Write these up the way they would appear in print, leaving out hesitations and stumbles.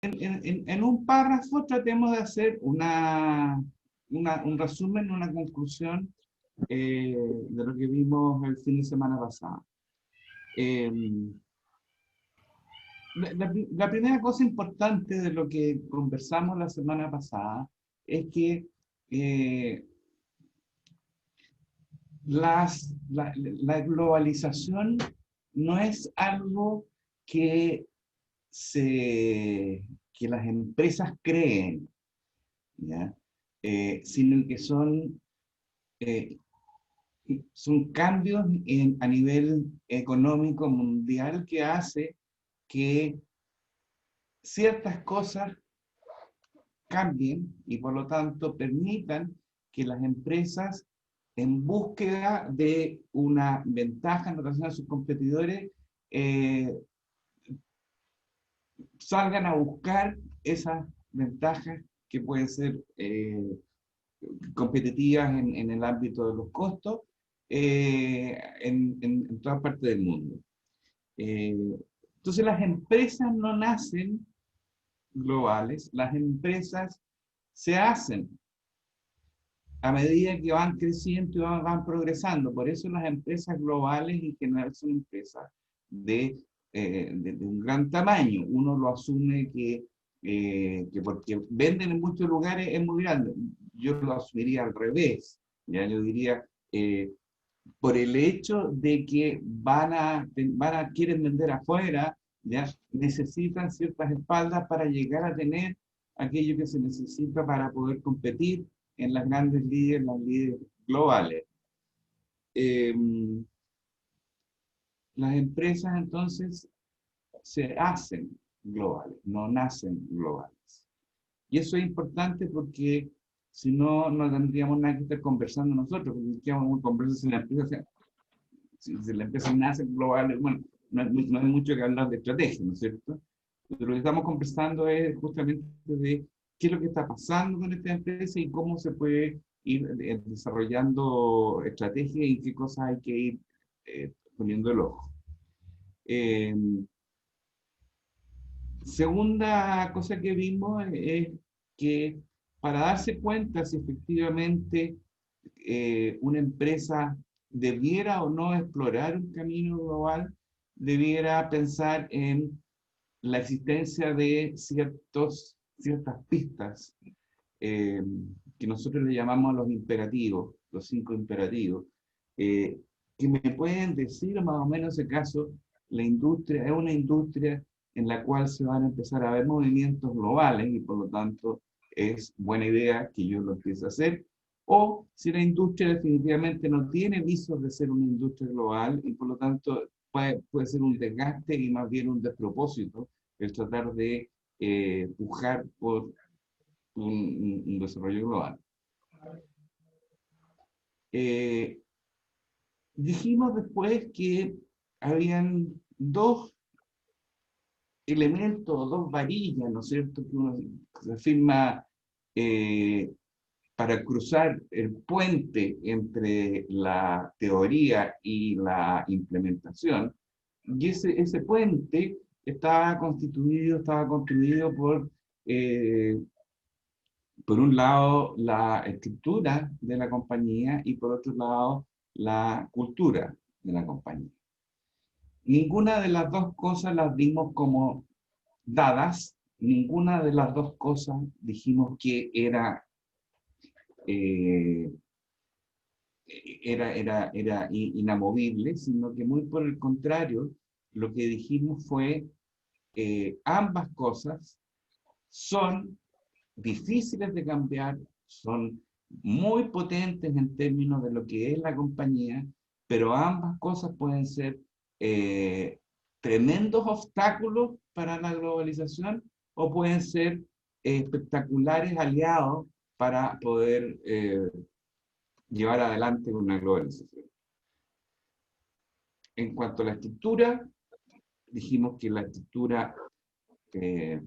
en un párrafo tratemos de hacer un resumen, una conclusión de lo que vimos el fin de semana pasado. Eh, la primera cosa importante de lo que conversamos la semana pasada es que eh, la globalización no es algo que, que las empresas creen, ¿ya? Sino que eh, son cambios a nivel económico mundial que hace que ciertas cosas cambien y por lo tanto permitan que las empresas en búsqueda de una ventaja en relación a sus competidores eh, salgan a buscar esas ventajas que pueden ser competitivas en el ámbito de los costos en toda parte del mundo. Eh, entonces las empresas no nacen globales, las empresas se hacen a medida que van creciendo y van progresando. Por eso las empresas globales en general son empresas de un gran tamaño. Uno lo asume que porque venden en muchos lugares es muy grande. Yo lo asumiría al revés. ¿Ya? Yo diría, por el hecho de que quieren vender afuera, ¿ya? Necesitan ciertas espaldas para llegar a tener aquello que se necesita para poder competir en las grandes ligas, las ligas globales. Eh, las empresas entonces se hacen globales, no nacen globales. Y eso es importante porque si no, no tendríamos nada que estar conversando nosotros, porque si vamos a conversar si la empresa, si la empresa nace global, bueno, no hay mucho que hablar de estrategia, ¿no es cierto? Pero lo que estamos conversando es justamente de qué es lo que está pasando con esta empresa y cómo se puede ir desarrollando estrategias y qué cosas hay que ir poniendo el ojo. Eh, Segunda cosa que vimos es que para darse cuenta si efectivamente una empresa debiera o no explorar un camino global, debiera pensar en la existencia de ciertas pistas eh, que nosotros le llamamos los imperativos, los 5 imperativos, eh, que me pueden decir más o menos ese caso, la industria es una industria en la cual se van a empezar a ver movimientos globales y por lo tanto es buena idea que yo lo empiece a hacer, o si la industria definitivamente no tiene visos de ser una industria global y por lo tanto puede ser un desgaste y más bien un despropósito el tratar de pujar por un desarrollo global. Eh, Dijimos después que habían dos elementos, dos varillas, ¿no es cierto?, que uno se afirma para cruzar el puente entre la teoría y la implementación. Y ese puente estaba construido por un lado, la estructura de la compañía y por otro lado, la cultura de la compañía. Ninguna de las dos cosas las dimos como dadas, ninguna de las dos cosas dijimos que eh, era inamovible, sino que muy por el contrario, lo que dijimos fue ambas cosas son difíciles de cambiar, son muy potentes en términos de lo que es la compañía, pero ambas cosas pueden ser eh, tremendos obstáculos para la globalización o pueden ser espectaculares aliados para poder llevar adelante una globalización. En cuanto a la estructura, dijimos que la estructura eh,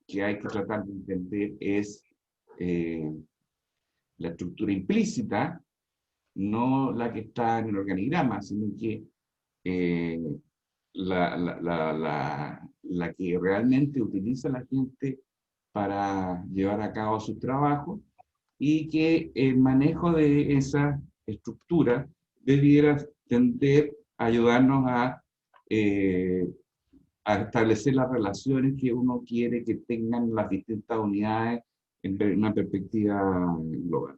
que hay que tratar de entender es eh, la estructura implícita, no la que está en el organigrama, sino que la que realmente utiliza la gente para llevar a cabo su trabajo, y que el manejo de esa estructura debiera tender a ayudarnos eh, a establecer las relaciones que uno quiere que tengan las distintas unidades en una perspectiva global.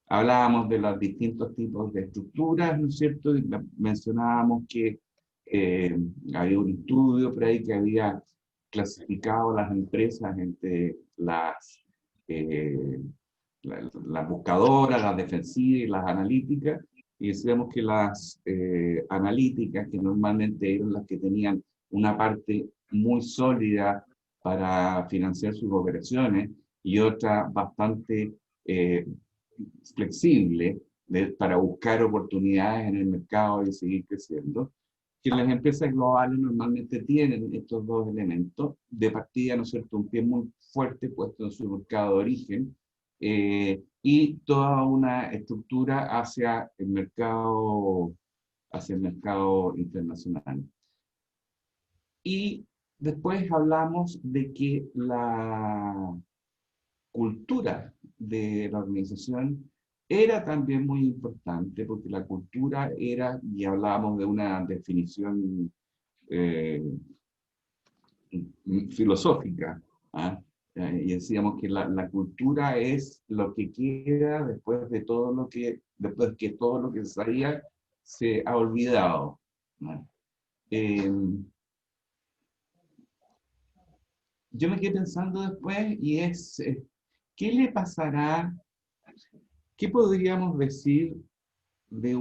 Hablábamos de los distintos tipos de estructuras, ¿no es cierto? Y mencionábamos que eh, había un estudio por ahí que había clasificado las empresas entre eh, las buscadoras, las defensivas y las analíticas, y decíamos que las analíticas, que normalmente eran las que tenían una parte muy sólida para financiar sus operaciones y otra bastante eh, flexible para buscar oportunidades en el mercado y seguir creciendo, que las empresas globales normalmente tienen estos dos elementos. De partida, ¿no es cierto?, un pie muy fuerte puesto en su mercado de origen, y toda una estructura hacia el mercado internacional. Y después hablamos de que la cultura de la organización era también muy importante, porque la cultura era, y hablábamos de una definición eh, filosófica, ¿ah? Y decíamos que la cultura es lo que queda después de todo lo que, después que todo lo que se sabía se ha olvidado, ¿no? Eh, yo me quedé pensando después y es, ¿qué le pasará? ¿Qué podríamos decir de de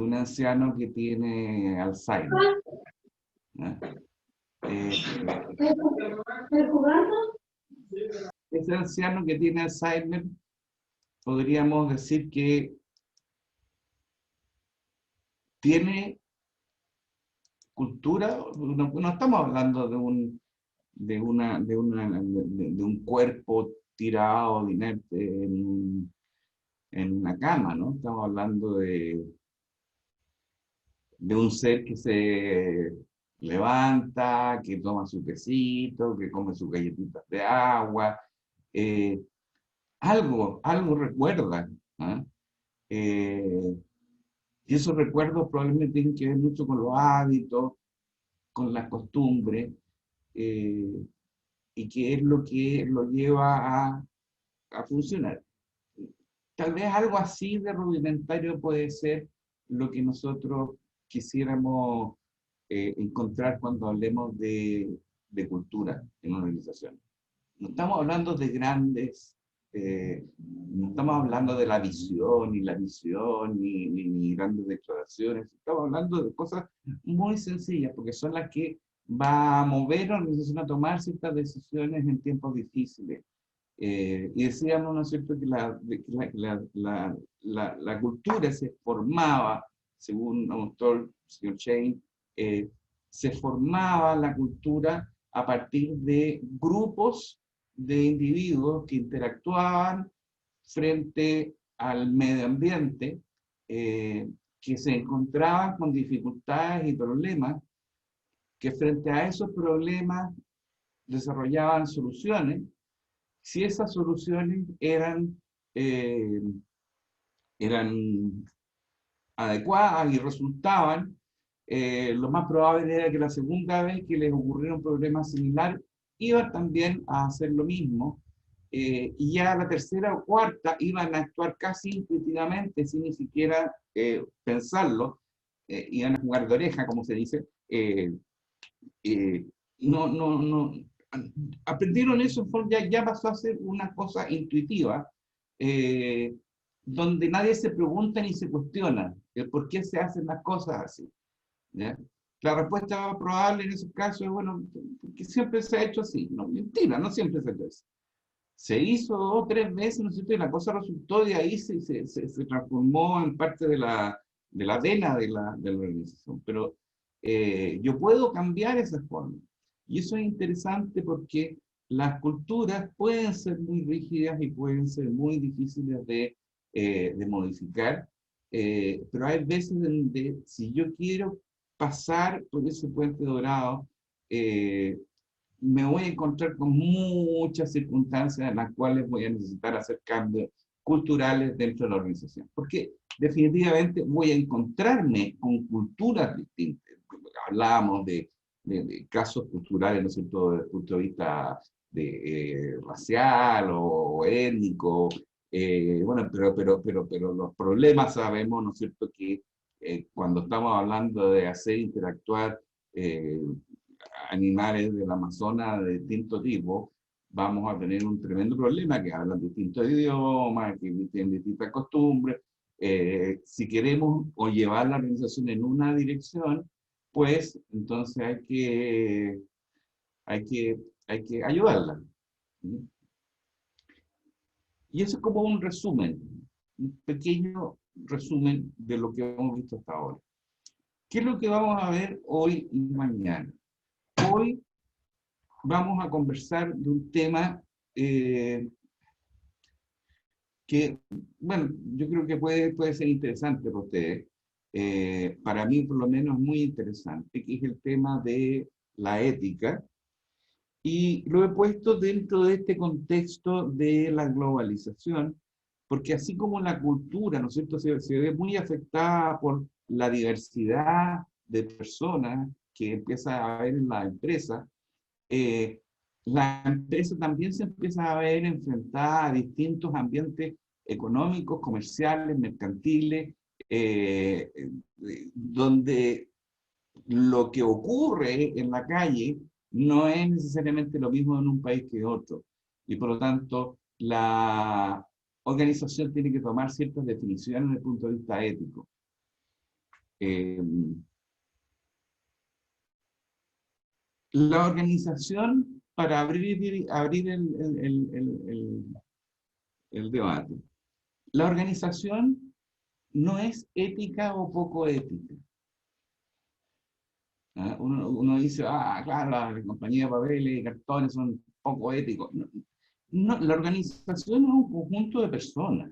un anciano que tiene Alzheimer? ¿No? Eh, Ese anciano que tiene Alzheimer, podríamos decir que tiene cultura. No, no estamos hablando de un cuerpo tirado, inerte en una cama, ¿no? Estamos hablando de un ser que se levanta, que toma su quesito, que come sus galletitas de agua, eh, algo recuerda, ¿ah? Eh, y esos recuerdos probablemente tienen que ver mucho con los hábitos, con las costumbres, eh, y que es lo que lo lleva a funcionar. Tal vez algo así de rudimentario puede ser lo que nosotros quisiéramos encontrar cuando hablemos de cultura en una organización. No estamos hablando de grandes, no estamos hablando de la visión, ni la misión, ni grandes declaraciones. Estamos hablando de cosas muy sencillas, porque son las que va a mover a la organización a tomar ciertas decisiones en tiempos difíciles. Y decíamos, ¿no es cierto?, que la cultura se formaba, según un autor, el señor Shane, se formaba la cultura a partir de grupos de individuos que interactuaban frente al medio ambiente, que se encontraban con dificultades y problemas, que frente a esos problemas desarrollaban soluciones. Si esas soluciones eh, eran adecuadas y resultaban, lo más probable era que la segunda vez que les ocurriera un problema similar, iban también a hacer lo mismo, y ya la tercera o cuarta iban a actuar casi intuitivamente, sin ni siquiera pensarlo, iban a jugar de oreja, como se dice. Eh, no, aprendieron eso, ya pasó a ser una cosa intuitiva, eh, donde nadie se pregunta ni se cuestiona el por qué se hacen las cosas así, ¿ya? La respuesta probable en esos casos es, bueno, porque siempre se ha hecho así. No, mentira, no siempre se ha hecho así. Se hizo 2 o 3 veces, ¿no es cierto? Y la cosa resultó, de ahí se transformó en parte de la vena de la organización. Pero yo puedo cambiar esa forma. Y eso es interesante porque las culturas pueden ser muy rígidas y pueden ser muy difíciles de modificar, pero hay veces donde si yo quiero pasar por ese puente dorado, eh, me voy a encontrar con muchas circunstancias en las cuales voy a necesitar hacer cambios culturales dentro de la organización. Porque definitivamente voy a encontrarme con culturas distintas. Hablábamos de casos culturales, ¿no es cierto?, desde el punto de vista racial o étnico. Bueno, pero los problemas sabemos, ¿no es cierto?, que cuando estamos hablando de hacer interactuar eh, animales del Amazonas de distinto tipo, vamos a tener un tremendo problema, que hablan distintos idiomas, que tienen distintas costumbres. Si queremos o llevar la organización en una dirección, pues entonces hay que, hay que ayudarla. Y eso es como un resumen, un pequeño resumen de lo que hemos visto hasta ahora. ¿Qué es lo que vamos a ver hoy y mañana? Hoy vamos a conversar de un tema eh, que, bueno, yo creo que puede ser interesante para ustedes. Para mí, por lo menos, es muy interesante, que es el tema de la ética. Y lo he puesto dentro de este contexto de la globalización, porque así como la cultura, ¿no es cierto?, se ve muy afectada por la diversidad de personas que empieza a haber en la empresa, eh, la empresa también se empieza a ver enfrentada a distintos ambientes económicos, comerciales, mercantiles, eh, donde lo que ocurre en la calle no es necesariamente lo mismo en un país que en otro. Y por lo tanto, la organización tiene que tomar ciertas definiciones desde el punto de vista ético. Eh, la organización, para abrir el debate, la organización no es ética o poco ética. ¿Ah? Uno dice, ah, claro, la compañía de papeles y cartones son poco éticos. No, no, la organización es un conjunto de personas.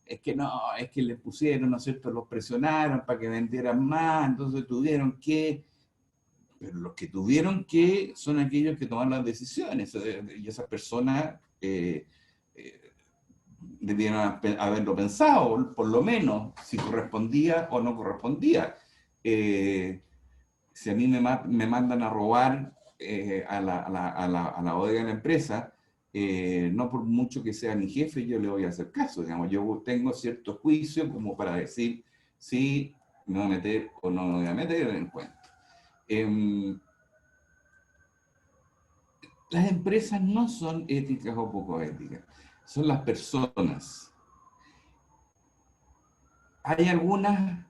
Es que no, es que les pusieron, ¿no es cierto?, los presionaron para que vendieran más, entonces tuvieron que, pero los que tuvieron que son aquellos que toman las decisiones, y esas personas eh, debieron haberlo pensado, por lo menos, si correspondía o no correspondía. Eh, si a mí me mandan a robar a la bodega de la empresa, no por mucho que sea mi jefe, yo le voy a hacer caso. Digamos, yo tengo cierto juicio como para decir si me voy a meter o no me voy a meter en el cuento. Las empresas no son éticas o poco éticas, son las personas. Hay algunas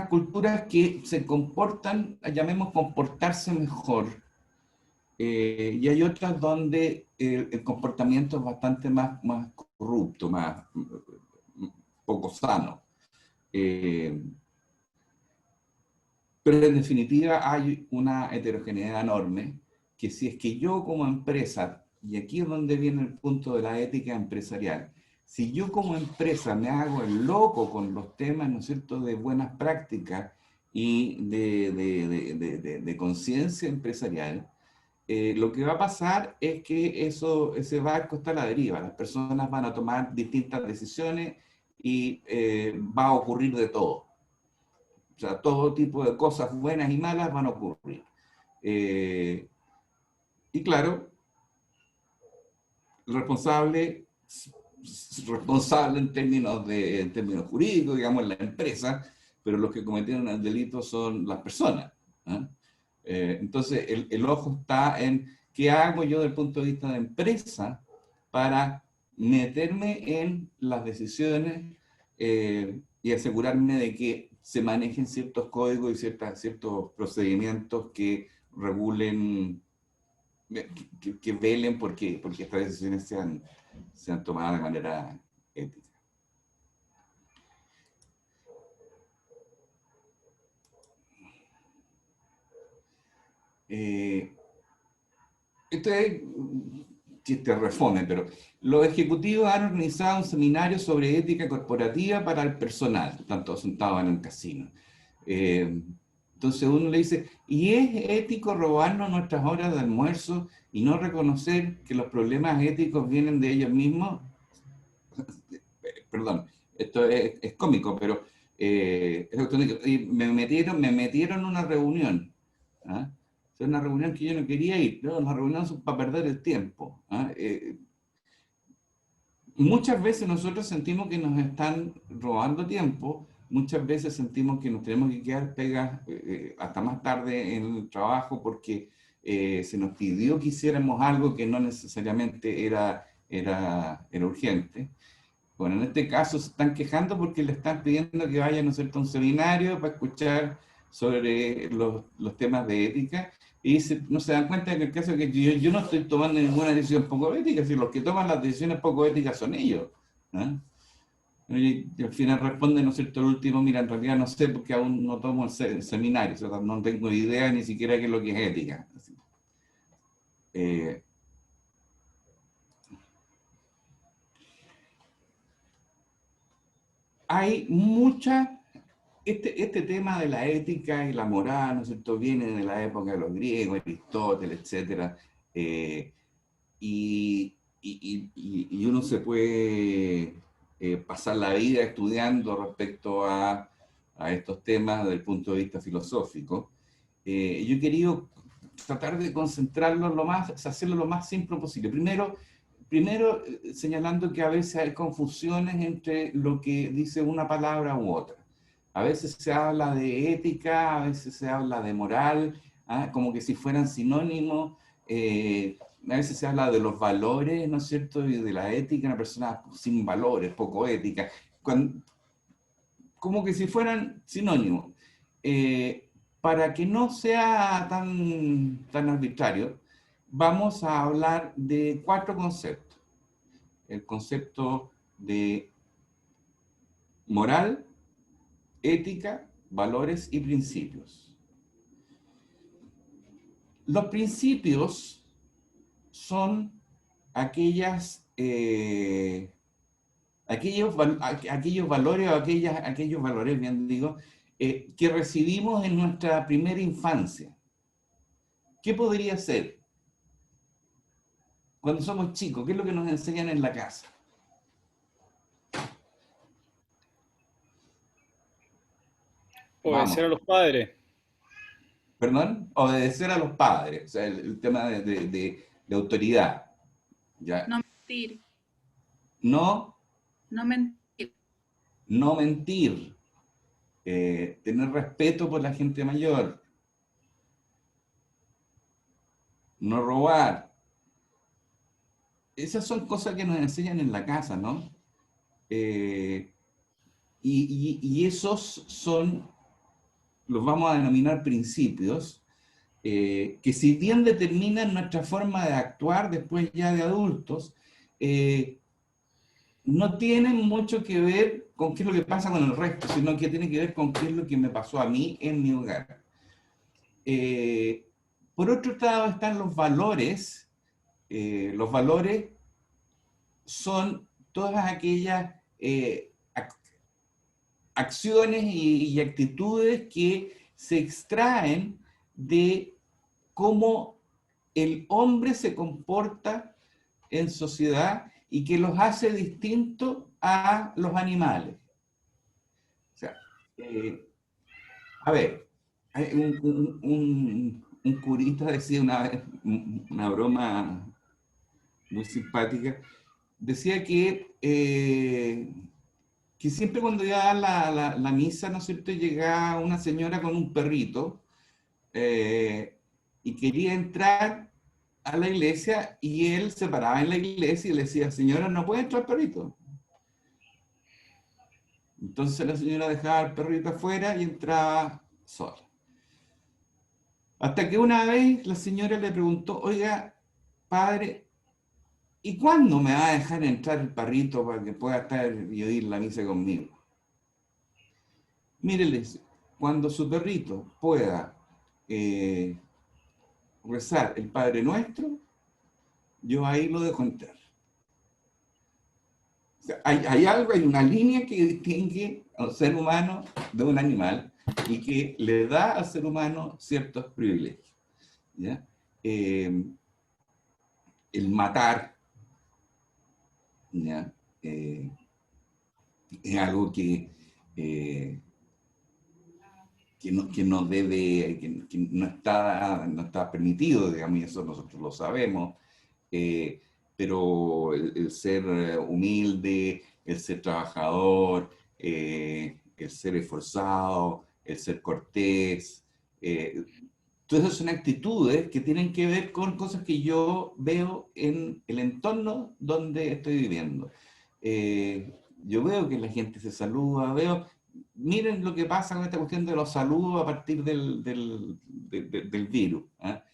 culturas que se comportan, llamemos comportarse mejor, y hay otras donde el comportamiento es bastante más corrupto, poco sano. Eh, pero en definitiva hay una heterogeneidad enorme que si es que yo como empresa, y aquí es donde viene el punto de la ética empresarial, si yo como empresa me hago el loco con los temas, ¿no es cierto?, de buenas prácticas y de conciencia empresarial, lo que va a pasar es que ese barco está a la deriva, las personas van a tomar distintas decisiones y va a ocurrir de todo. O sea, todo tipo de cosas buenas y malas van a ocurrir. Eh, y claro, el responsable en términos jurídicos, digamos, la empresa, pero los que cometieron el delito son las personas. ¿Eh? Entonces, el ojo está en qué hago yo desde el punto de vista de empresa para meterme en las decisiones y asegurarme de que se manejen ciertos códigos y ciertos procedimientos que regulen, que velen porque estas decisiones sean tomadas de manera ética. Eh, Esto es chiste refome, pero los ejecutivos han organizado un seminario sobre ética corporativa para el personal, están todos sentados en un casino. Entonces uno le dice, ¿y es ético robarnos nuestras horas de almuerzo y no reconocer que los problemas éticos vienen de ellos mismos? Perdón, esto es cómico, pero y me metieron en una reunión. ¿Ah? Es una reunión que yo no quería ir, ¿no? Las reuniones son para perder el tiempo. ¿Ah? Muchas veces nosotros sentimos que nos están robando tiempo, muchas veces sentimos que nos tenemos que quedar pegas hasta más tarde en el trabajo porque se nos pidió que hiciéramos algo que no necesariamente era urgente. Bueno, en este caso se están quejando porque le están pidiendo que vayan, ¿no es cierto?, a un seminario para escuchar sobre los temas de ética y no se dan cuenta que en el caso de que yo no estoy tomando ninguna decisión poco ética, si los que toman las decisiones poco éticas son ellos. ¿Ah? Y al final responde, ¿no es cierto?, el último, mira, en realidad no sé porque aún no tomo el seminario, o sea, no tengo idea ni siquiera qué es lo que es ética. Eh, Hay mucha este tema de la ética y la moral, ¿no es cierto?, viene de la época de los griegos, Aristóteles, etcétera, y uno se puede pasar la vida estudiando respecto a estos temas desde el punto de vista filosófico. Yo he querido tratar de concentrarlo hacerlo lo más simple posible. Primero, señalando que a veces hay confusiones entre lo que dice una palabra u otra. A veces se habla de ética, a veces se habla de moral, como que si fueran sinónimos. A veces se habla de los valores, ¿no es cierto? Y de la ética, una persona sin valores, poco ética, como que si fueran sinónimos. Para que no sea tan arbitrario, vamos a hablar de 4 conceptos. El concepto de moral, ética, valores y principios. Los principios son aquellos valores o aquellos valores, bien digo, que recibimos en nuestra primera infancia. ¿Qué podría ser? Cuando somos chicos, ¿qué es lo que nos enseñan en la casa? Obedecer Vamos, a los padres. perdón, obedecer a los padres, o sea, el tema de autoridad, ¿ya? No mentir, No, no mentir, no mentir, tener respeto por la gente mayor, no robar. Esas son cosas que nos enseñan en la casa, ¿no? Eh, y esos los vamos a denominar principios, que si bien determinan nuestra forma de actuar después ya de adultos, no tienen mucho que ver con qué es lo que pasa con el resto, sino que tiene que ver con qué es lo que me pasó a mí en mi hogar. Por otro lado están los valores. Los valores son todas aquellas acciones y actitudes que se extraen de cómo el hombre se comporta en sociedad y que los hace distintos a los animales. O sea, eh, a ver, hay un curita decía una vez, una broma muy simpática, decía que siempre cuando iba a dar la misa, ¿no es cierto?, llegaba una señora con un perrito y quería entrar a la iglesia y él se paraba en la iglesia y le decía, señora, no puede entrar el perrito. Entonces la señora dejaba el perrito afuera y entraba sola. Hasta que una vez la señora le preguntó, oiga, padre, ¿y cuándo me va a dejar entrar el perrito para que pueda estar y oír la misa conmigo? Míreles, cuando su perrito pueda rezar el Padre Nuestro, yo ahí lo dejo entrar. O sea, hay algo, hay una línea que distingue al ser humano de un animal y que le da al ser humano ciertos privilegios, ¿ya? El matar, ¿ya? Es algo eh, que no debe, que no está permitido, digamos, y eso nosotros lo sabemos, eh, pero el ser humilde, el ser trabajador, el ser esforzado, el ser cortés, todas esas son actitudes que tienen que ver con cosas que yo veo en el entorno donde estoy viviendo. Yo veo que la gente se saluda, miren lo que pasa con esta cuestión de los saludos a partir del virus. ¿Ah?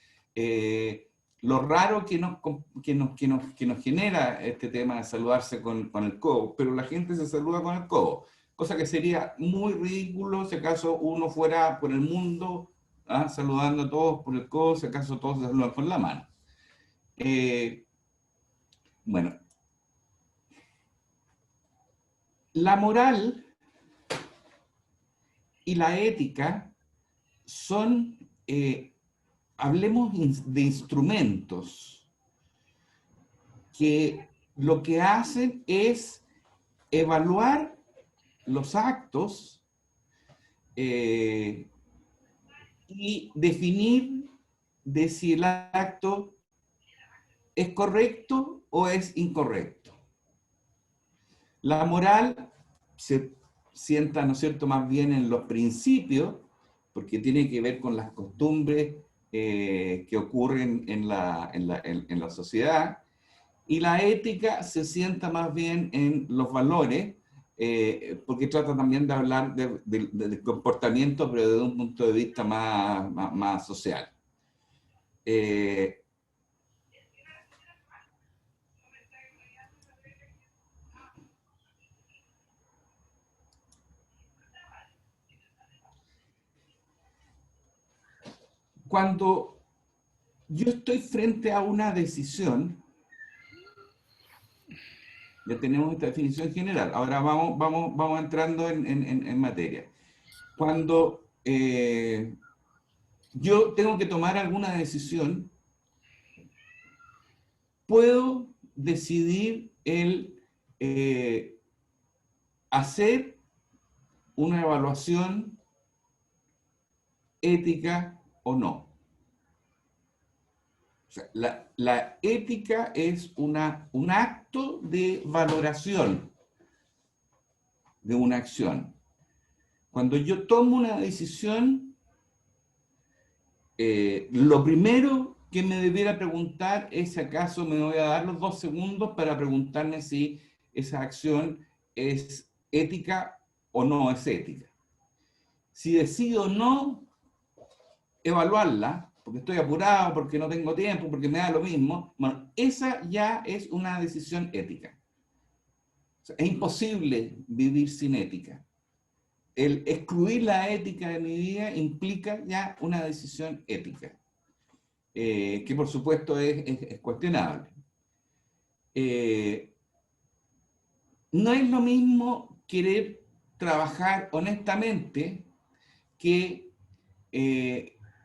Lo raro que nos genera este tema de saludarse con el codo, pero la gente se saluda con el codo, cosa que sería muy ridículo si acaso uno fuera por el mundo, ¿ah?, saludando a todos por el codo, si acaso todos se saludan con la mano. Bueno, la moral y la ética son, hablemos de instrumentos que lo que hacen es evaluar los actos y definir de si el acto es correcto o es incorrecto. La moral se sienta, ¿no es cierto?, más bien en los principios, porque tiene que ver con las costumbres que ocurren en la sociedad, y la ética se sienta más bien en los valores, porque trata también de hablar de comportamiento, pero desde un punto de vista más social. Cuando yo estoy frente a una decisión, ya tenemos esta definición general, ahora vamos entrando en materia. Cuando yo tengo que tomar alguna decisión, puedo decidir hacer una evaluación ética o no. O sea, la ética es un acto de valoración de una acción. Cuando yo tomo una decisión, lo primero que me debiera preguntar es si acaso me voy a dar los 2 segundos para preguntarme si esa acción es ética o no es ética. Si decido no evaluarla, porque estoy apurado, porque no tengo tiempo, porque me da lo mismo, bueno, esa ya es una decisión ética. O sea, es imposible vivir sin ética. El excluir la ética de mi vida implica ya una decisión ética, que por supuesto es cuestionable. No es lo mismo querer trabajar honestamente que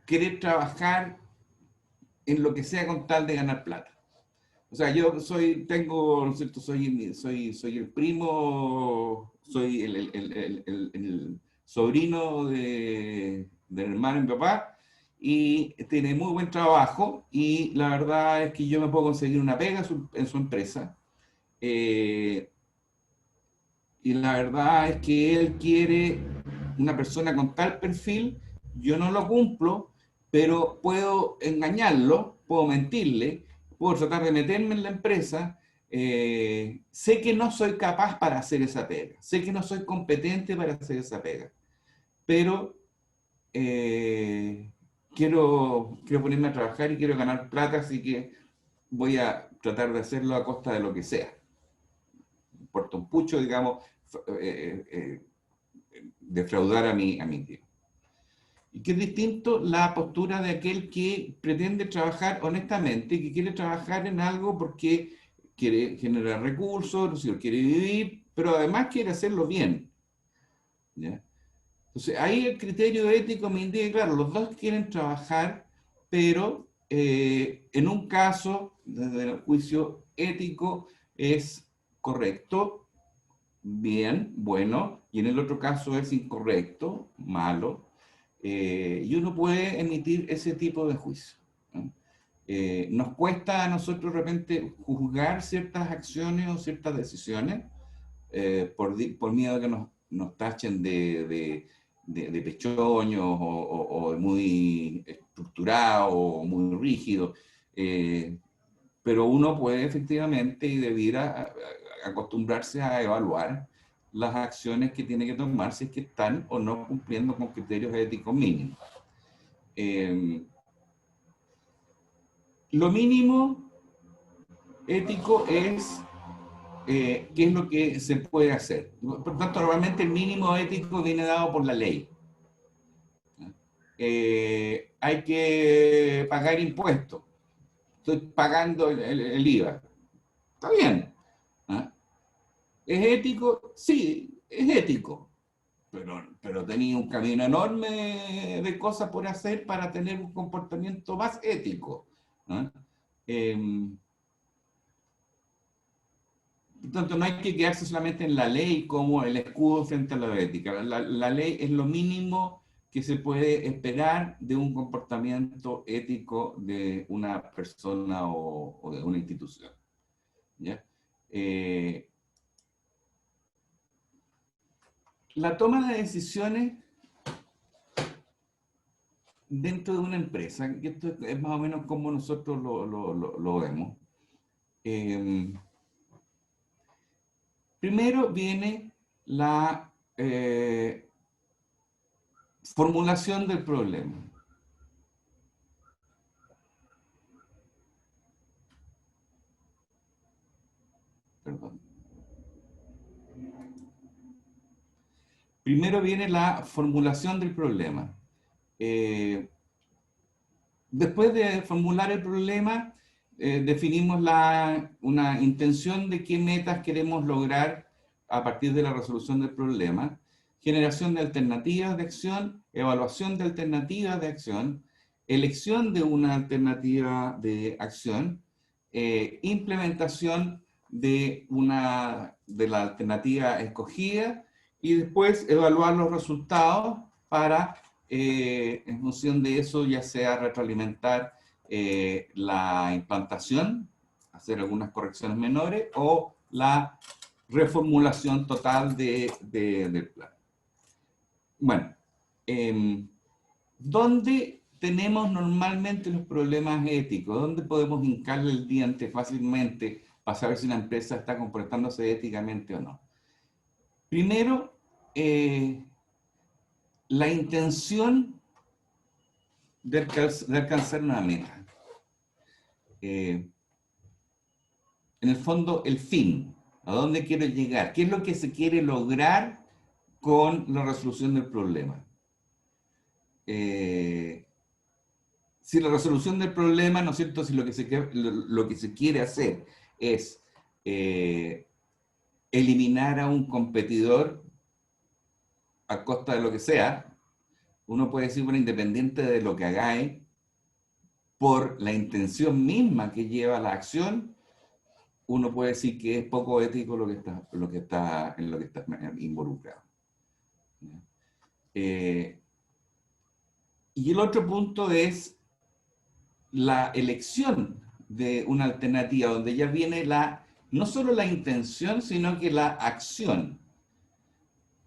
querer trabajar en lo que sea con tal de ganar plata. O sea, yo tengo, ¿no es cierto? Soy el primo, soy el sobrino del hermano de mi papá, y tiene muy buen trabajo, y la verdad es que yo me puedo conseguir una pega en su empresa, y la verdad es que él quiere una persona con tal perfil, yo no lo cumplo, pero puedo engañarlo, puedo mentirle, puedo tratar de meterme en la empresa, sé que no soy capaz para hacer esa pega, sé que no soy competente para hacer esa pega, pero quiero ponerme a trabajar y quiero ganar plata, así que voy a tratar de hacerlo a costa de lo que sea. Importa un pucho, digamos, defraudar a mi tío. Y que es distinto la postura de aquel que pretende trabajar honestamente, que quiere trabajar en algo porque quiere generar recursos, no sé, quiere vivir, pero además quiere hacerlo bien. ¿Ya? Entonces, ahí el criterio ético me indica, claro, los dos quieren trabajar, pero en un caso, desde el juicio ético, es correcto, bien, bueno, y en el otro caso es incorrecto, malo, y uno puede emitir ese tipo de juicio, ¿no? Nos cuesta a nosotros de repente juzgar ciertas acciones o ciertas decisiones por miedo a que nos tachen de pechoños o de muy estructurado o muy rígido. Pero uno puede efectivamente y debiera acostumbrarse a evaluar las acciones que tiene que tomar si es que están o no cumpliendo con criterios éticos mínimos. Lo mínimo ético es qué es lo que se puede hacer. Por tanto, normalmente el mínimo ético viene dado por la ley. Hay que pagar impuestos. Estoy pagando el IVA. Está bien. ¿Ah? ¿Es ético? Sí, es ético. Pero tenía un camino enorme de cosas por hacer para tener un comportamiento más ético. ¿Ah? Eh, Por tanto, no hay que quedarse solamente en la ley como el escudo frente a la ética. La ley es lo mínimo que se puede esperar de un comportamiento ético de una persona o de una institución. ¿Ya? La toma de decisiones dentro de una empresa, que esto es más o menos como nosotros lo vemos. Eh, Primero viene la formulación del problema. Perdón. Primero viene la formulación del problema. Eh, Después de formular el problema, definimos una intención de qué metas queremos lograr a partir de la resolución del problema, generación de alternativas de acción, evaluación de alternativas de acción, elección de una alternativa de acción, implementación de la alternativa escogida y después evaluar los resultados para en función de eso, ya sea retroalimentar la implantación, hacer algunas correcciones menores o la reformulación total del plan. Bueno, ¿dónde tenemos normalmente los problemas éticos? ¿Dónde podemos hincarle el diente fácilmente para saber si una empresa está comportándose éticamente o no? Primero, la intención de alcanzar una meta. En el fondo, el fin, a dónde quiero llegar, qué es lo que se quiere lograr con la resolución del problema. Si la resolución del problema, ¿no es cierto? Si lo que se quiere hacer es eliminar a un competidor a costa de lo que sea, uno puede decir, bueno, independiente de lo que hagáis, por la intención misma que lleva la acción, uno puede decir que es poco ético en lo que está involucrado. Y el otro punto es la elección de una alternativa, donde ya viene no solo la intención, sino que la acción.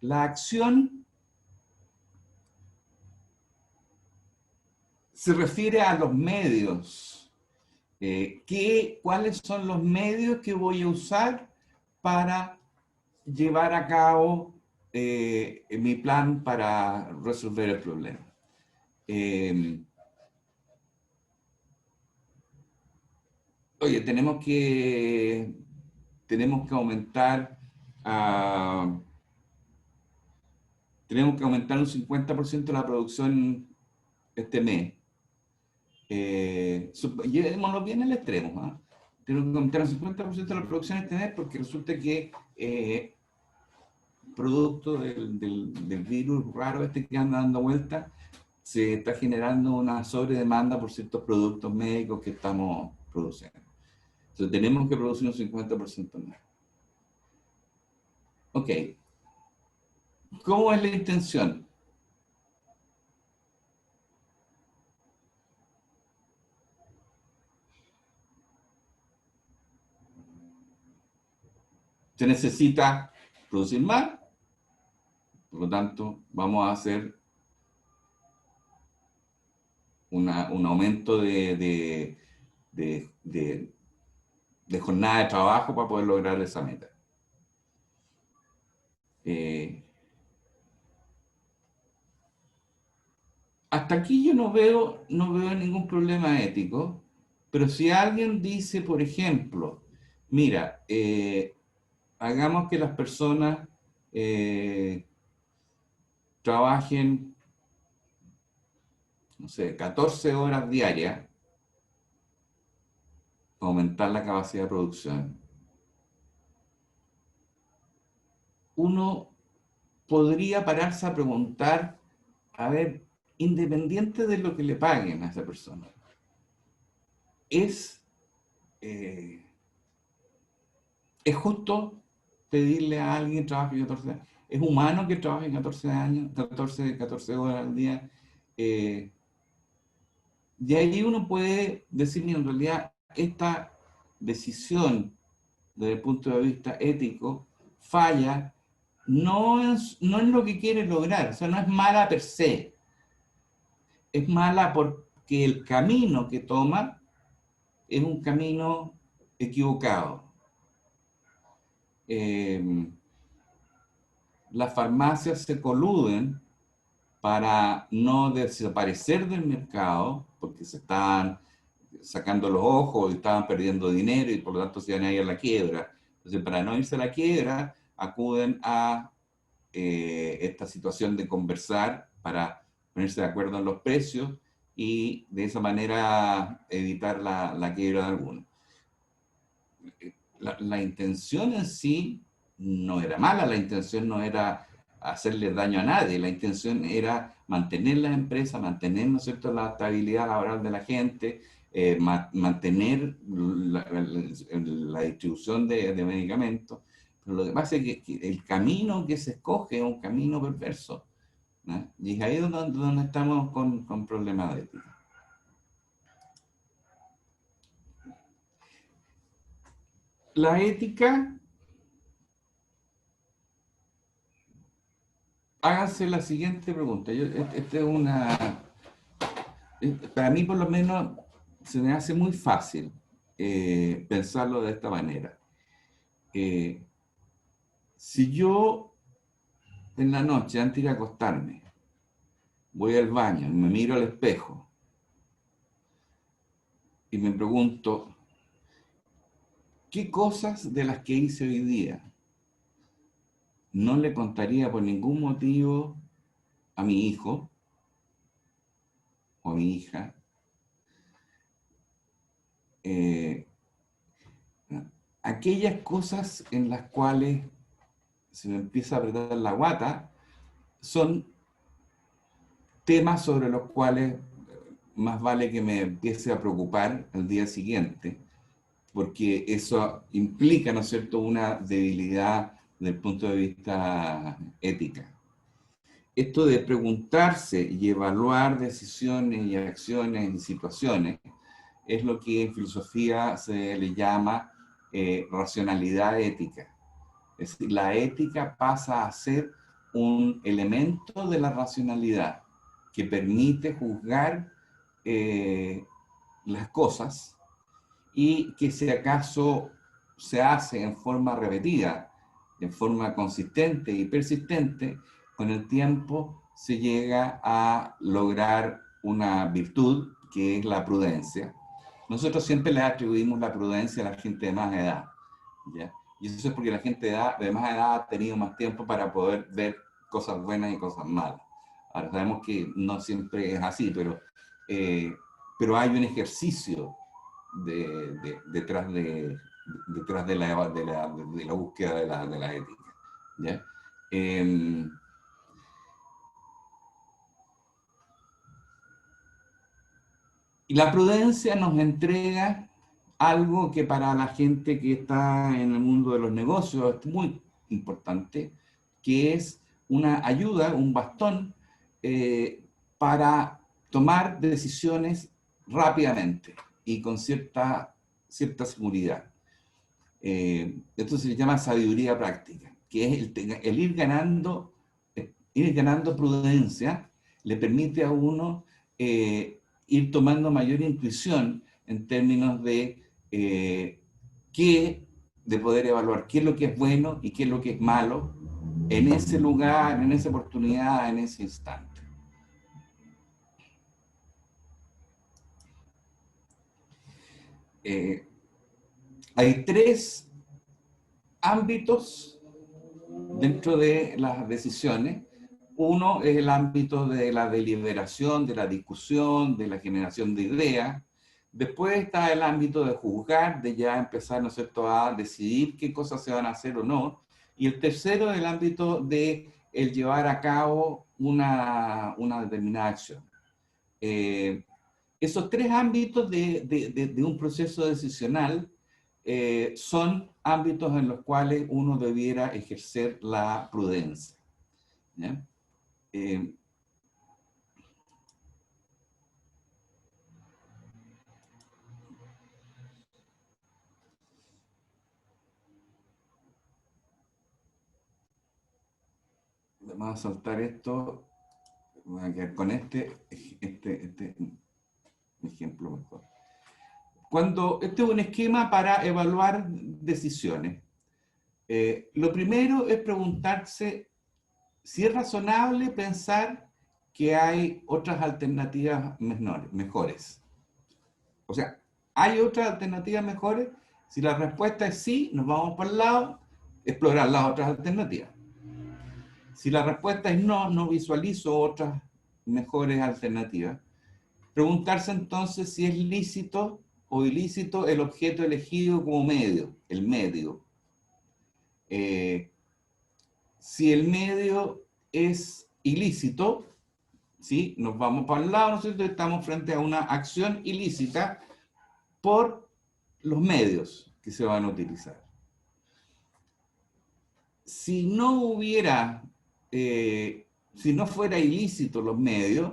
La acción se refiere a los medios. ¿Cuáles son los medios que voy a usar para llevar a cabo mi plan para resolver el problema? Oye, tenemos que aumentar tenemos que aumentar un 50% la producción este mes, llevémoslo bien al extremo, ¿ah? Tengo que aumentar un 50% de la producción este mes porque resulta que producto del virus raro este que anda dando vuelta, se está generando una sobredemanda por ciertos productos médicos que estamos produciendo. Entonces tenemos que producir un 50% más. Ok. ¿Cómo es la intención? Se necesita producir más, por lo tanto, vamos a hacer un aumento de jornada de trabajo para poder lograr esa meta. Hasta aquí yo no veo ningún problema ético, pero si alguien dice, por ejemplo, mira, hagamos que las personas trabajen, no sé, 14 horas diarias, aumentar la capacidad de producción, uno podría pararse a preguntar, a ver, independiente de lo que le paguen a esa persona, ¿es, eh, ¿es justo pedirle a alguien que trabaje 14 años? ¿Es humano que trabaje 14 años, 14 horas al día? De ahí uno puede decir, mira, en realidad esta decisión desde el punto de vista ético falla no en lo que quiere lograr, o sea, no es mala per se, es mala porque el camino que toma es un camino equivocado. Las farmacias se coluden para no desaparecer del mercado, porque se estaban sacando los ojos y estaban perdiendo dinero y por lo tanto se iban a ir a la quiebra. Entonces, para no irse a la quiebra, acuden a esta situación de conversar para ponerse de acuerdo en los precios y de esa manera evitar la quiebra de algunos. La intención en sí no era mala, la intención no era hacerle daño a nadie, la intención era mantener la empresa, mantener, ¿no es cierto?, la estabilidad laboral de la gente, mantener la distribución de medicamentos. Pero lo que pasa es que el camino que se escoge es un camino perverso, ¿no? Y es ahí donde estamos con problemas de ética. La ética, háganse la siguiente pregunta. Esta es para mí por lo menos se me hace muy fácil pensarlo de esta manera. Si yo en la noche, antes de ir a acostarme, voy al baño, me miro al espejo y me pregunto, ¿qué cosas de las que hice hoy día no le contaría por ningún motivo a mi hijo o a mi hija? Aquellas cosas en las cuales se me empieza a apretar la guata son temas sobre los cuales más vale que me empiece a preocupar al día siguiente, porque eso implica, ¿no es cierto?, una debilidad desde el punto de vista ética. Esto de preguntarse y evaluar decisiones y acciones y situaciones es lo que en filosofía se le llama racionalidad ética. Es decir, la ética pasa a ser un elemento de la racionalidad que permite juzgar las cosas y que si acaso se hace en forma repetida, en forma consistente y persistente, con el tiempo se llega a lograr una virtud que es la prudencia. Nosotros siempre le atribuimos la prudencia a la gente de más edad, ¿ya? Y eso es porque la gente de más edad ha tenido más tiempo para poder ver cosas buenas y cosas malas. Ahora sabemos que no siempre es así, pero hay un ejercicio detrás de la búsqueda de la ética. ¿Ya? Y la prudencia nos entrega algo que para la gente que está en el mundo de los negocios es muy importante, que es una ayuda, un bastón para tomar decisiones rápidamente y con cierta seguridad. Esto se llama sabiduría práctica, que es el ir ganando prudencia, le permite a uno ir tomando mayor intuición en términos de poder evaluar qué es lo que es bueno y qué es lo que es malo en ese lugar, en esa oportunidad, en ese instante. Hay tres ámbitos dentro de las decisiones. Uno es el ámbito de la deliberación, de la discusión, de la generación de ideas. Después está el ámbito de juzgar, de ya empezar, ¿no es cierto?, a decidir qué cosas se van a hacer o no. Y el tercero es el ámbito de el llevar a cabo una determinada acción. Esos tres ámbitos de un proceso decisional son ámbitos en los cuales uno debiera ejercer la prudencia. ¿Ya? Vamos a saltar esto, voy a quedar con este ejemplo mejor. Este es un esquema para evaluar decisiones. Lo primero es preguntarse si es razonable pensar que hay otras alternativas mejores. O sea, ¿hay otras alternativas mejores? Si la respuesta es sí, nos vamos por el lado, explorar las otras alternativas. Si la respuesta es no, no visualizo otras mejores alternativas. Preguntarse entonces si es lícito o ilícito el objeto elegido como medio, el medio. Si el medio es ilícito, ¿sí? Nos vamos para el lado, ¿no es cierto? Estamos frente a una acción ilícita por los medios que se van a utilizar. Si no fuera ilícito los medios,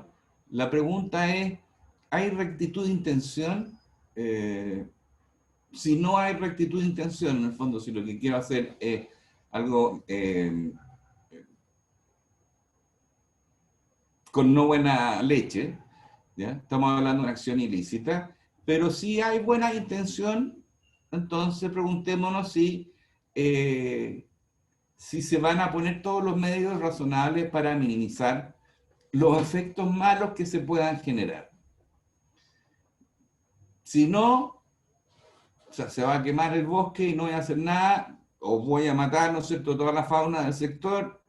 la pregunta es, ¿hay rectitud de intención? Si no hay rectitud de intención, en el fondo, si lo que quiero hacer es algo con no buena leche, ¿ya? Estamos hablando de una acción ilícita, pero si hay buena intención, entonces preguntémonos si se van a poner todos los medios razonables para minimizar los efectos malos que se puedan generar. Si no, o sea, se va a quemar el bosque y no voy a hacer nada, o voy a matar, ¿no es cierto?, toda la fauna del sector,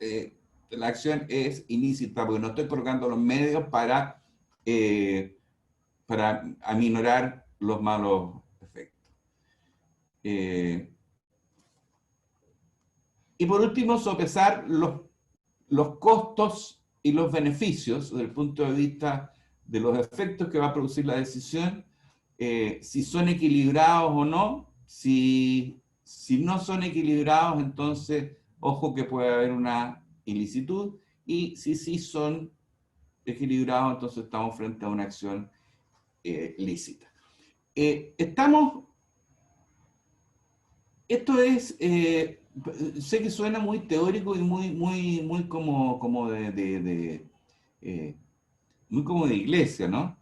la acción es ilícita, porque no estoy colocando los medios para aminorar los malos efectos. Y por último, sopesar los costos y los beneficios desde el punto de vista de los efectos que va a producir la decisión, si son equilibrados o no. Si no son equilibrados, entonces, ojo que puede haber una ilicitud, y si sí son equilibrados, entonces estamos frente a una acción lícita. Esto es, sé que suena muy teórico y muy como muy como de iglesia, ¿no?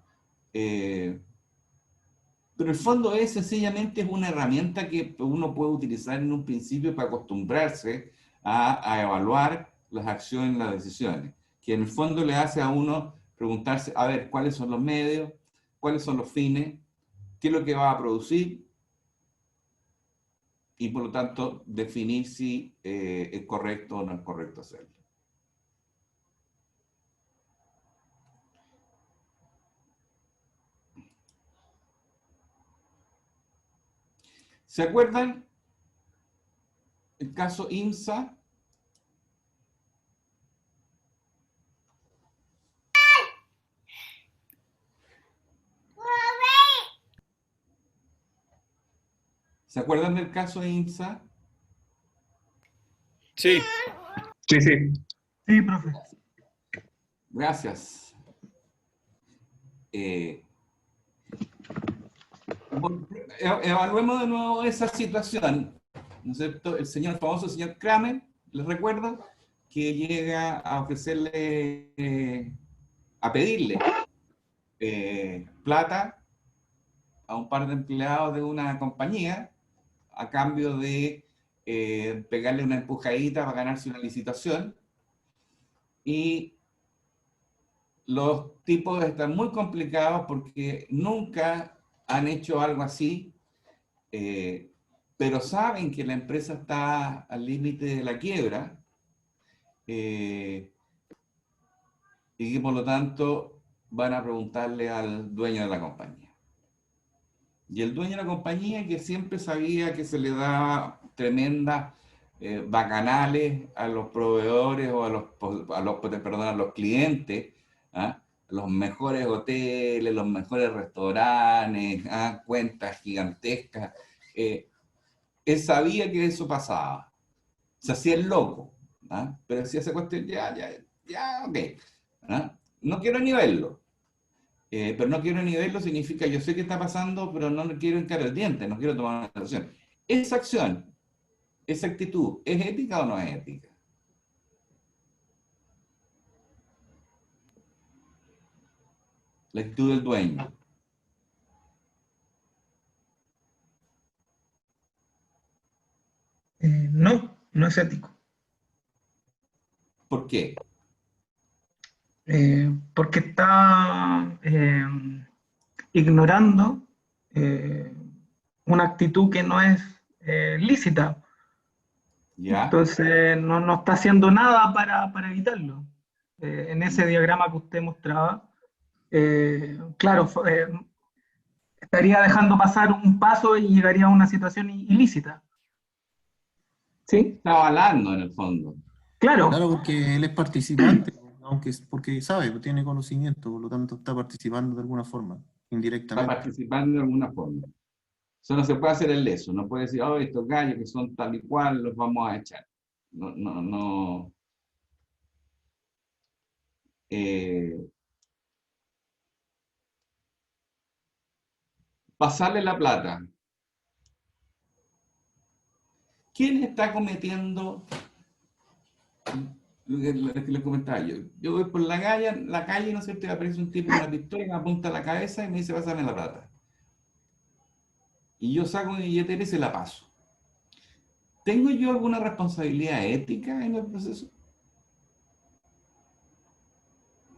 Pero el fondo es sencillamente una herramienta que uno puede utilizar en un principio para acostumbrarse a evaluar las acciones, las decisiones, que en el fondo le hace a uno preguntarse, a ver, ¿cuáles son los medios? ¿Cuáles son los fines? ¿Qué es lo que va a producir? Y por lo tanto definir si es correcto o no es correcto hacerlo. ¿Se acuerdan? El caso IMSA. ¿Se acuerdan del caso IMSA? Sí. Sí, sí. Sí, profe. Gracias. Evaluemos de nuevo esa situación, ¿no es cierto? El famoso señor Kramer, les recuerdo, que llega a ofrecerle, a pedirle plata a un par de empleados de una compañía a cambio de pegarle una empujadita para ganarse una licitación. Y los tipos están muy complicados porque nunca han hecho algo así, pero saben que la empresa está al límite de la quiebra y que por lo tanto van a preguntarle al dueño de la compañía. Y el dueño de la compañía, que siempre sabía que se le daba tremendas bacanales a los proveedores o a los clientes, ¿ah? Los mejores hoteles, los mejores restaurantes, ¿ah? Cuentas gigantescas. Él sabía que eso pasaba. Se hacía el loco, ¿ah? Pero decía esa cuestión, ya, ok. ¿Ah? No quiero ni verlo. Pero no quiero ni verlo significa yo sé que está pasando, pero no quiero hincar el diente, no quiero tomar una decisión. Esa acción, esa actitud, ¿es ética o no es ética? La actitud del dueño. No, no es ético. ¿Por qué? Porque está ignorando una actitud que no es lícita. ¿Ya? Entonces, no está haciendo nada para evitarlo. En ese diagrama que usted mostraba, claro, estaría dejando pasar un paso y llegaría a una situación ilícita. ¿Sí? Está avalando en el fondo. Claro. Claro, porque él es participante, aunque porque sabe, tiene conocimiento, por lo tanto está participando de alguna forma, Está indirectamente. participando de alguna forma. Eso no se puede hacer el leso, no puede decir, oh, estos gallos que son tal y cual, los vamos a echar. No, no, no. Eh, pasarle la plata. ¿Quién está cometiendo lo que les comentaba yo? Yo voy por la calle, ¿no es cierto? Y aparece un tipo con una pistola, me apunta a la cabeza y me dice, pásame la plata. Y yo saco mi billetera y se la paso. ¿Tengo yo alguna responsabilidad ética en el proceso?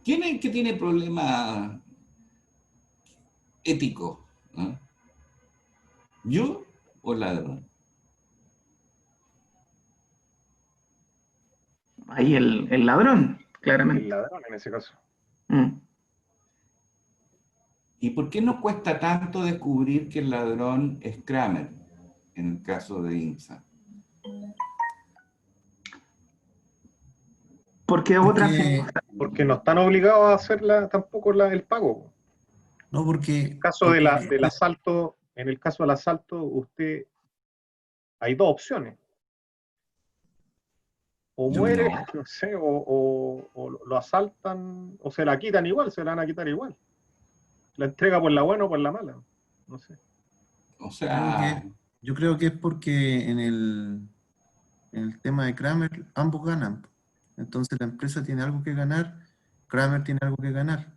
¿Quién es el que tiene problemas éticos? ¿Ah? ¿Yo o el ladrón? Ahí el ladrón, El claramente. ladrón en ese caso. Mm. ¿Y por qué nos cuesta tanto descubrir que el ladrón es Kramer en el caso de IMSA? Porque otras... Porque, Porque no están obligados a hacer tampoco el pago. no, En el caso del asalto, hay dos opciones. O muere, No. no sé, o lo asaltan, o se la quitan igual, se la van a quitar igual. La entrega por la buena o por la mala. No sé. O creo sea, que, yo creo que es porque en el tema de Kramer ambos ganan. Entonces la empresa tiene algo que ganar, Kramer tiene algo que ganar.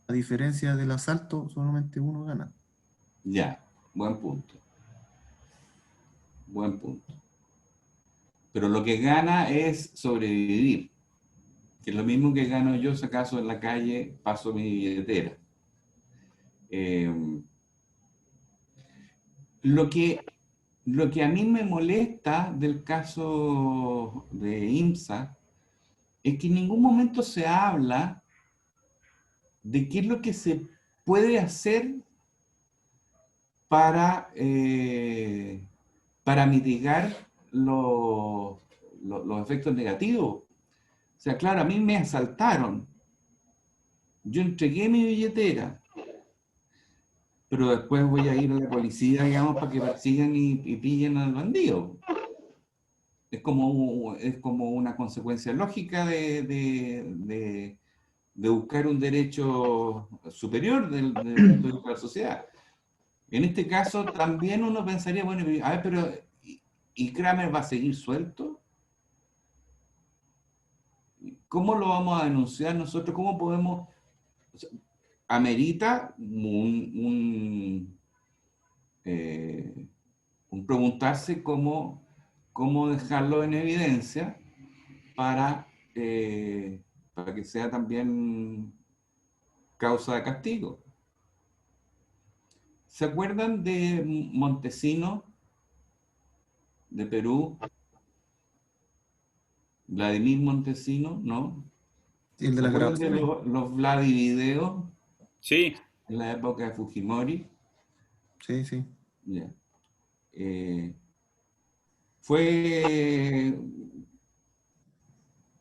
A diferencia del asalto, solamente uno gana. ya, buen punto. Buen punto. Pero lo que gana es sobrevivir, que es lo mismo que gano yo si acaso en la calle paso mi billetera. Eh, lo que, lo que a mí me molesta del caso de IMSA es que en ningún momento se habla de qué es lo que se puede hacer para mitigar los efectos negativos. O sea, claro, a mí me asaltaron. Yo entregué mi billetera, pero después voy a ir a la policía, digamos, para que persigan y pillen al bandido. Es como una consecuencia lógica de buscar un derecho superior del punto de vista de la sociedad. En este caso, también uno pensaría, bueno, a ver, pero ¿y Kramer va a seguir suelto? ¿Cómo lo vamos a denunciar nosotros? ¿Cómo podemos...? O sea, amerita un preguntarse cómo dejarlo en evidencia para que sea también causa de castigo. ¿Se acuerdan de Montesino, de Perú? Vladimir Montesino, ¿no? Y el de ¿Se las acuerdan de grabaciones. los Vladivideos Sí, en la época de Fujimori? Sí, sí. Ya. Fue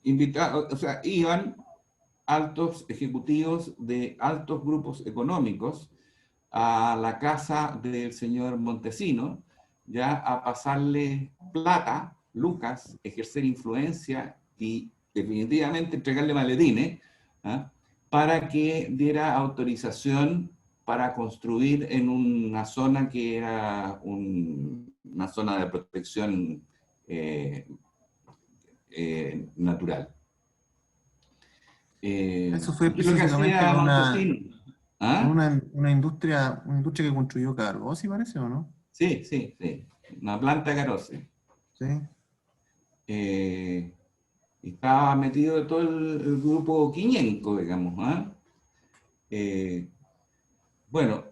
invitado, o sea, iban altos ejecutivos de altos grupos económicos a la casa del señor Montesino, ya a pasarle plata, lucas, ejercer influencia y definitivamente entregarle maletines, ¿ah? Para que diera autorización para construir en una zona que era una zona de protección eh, natural. Eso fue ¿Qué es lo que específicamente hacía Montesino? con ¿Ah? una industria que construyó Cargossi, parece, ¿o no? Sí, sí, sí. Una planta de Caroce. Sí. Estaba metido de todo el grupo Quiñenco, digamos. ¿Ah? Bueno,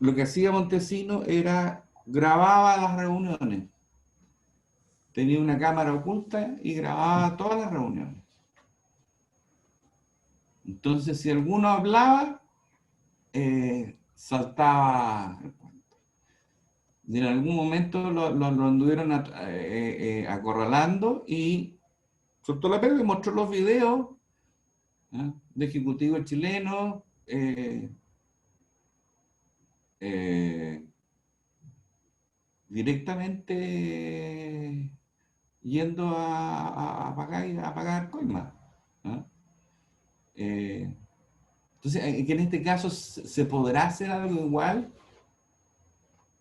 lo que hacía Montesino era grababa las reuniones. Tenía una cámara oculta y grababa todas las reuniones. Entonces, si alguno hablaba, saltaba. Y en algún momento lo anduvieron acorralando y soltó la pega y mostró los videos, ¿ah? De ejecutivos chilenos eh, directamente yendo a pagar coimas, ¿ah? Entonces, que en este caso se podrá hacer algo igual,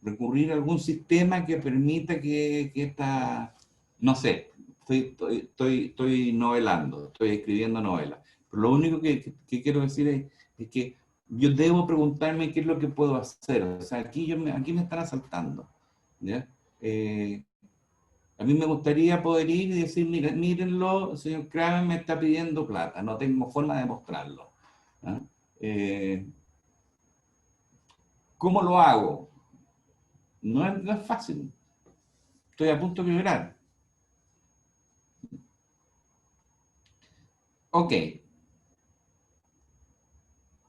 recurrir a algún sistema que permita que esta, no sé, estoy novelando, estoy escribiendo novelas. Pero lo único que quiero decir es que yo debo preguntarme qué es lo que puedo hacer. O sea, aquí me están asaltando, ¿ya? A mí me gustaría poder ir y decir, mira, mírenlo, el señor Kramer me está pidiendo plata, no tengo forma de mostrarlo, ¿ah? ¿Cómo lo hago? No es fácil. Estoy a punto de llorar. Ok.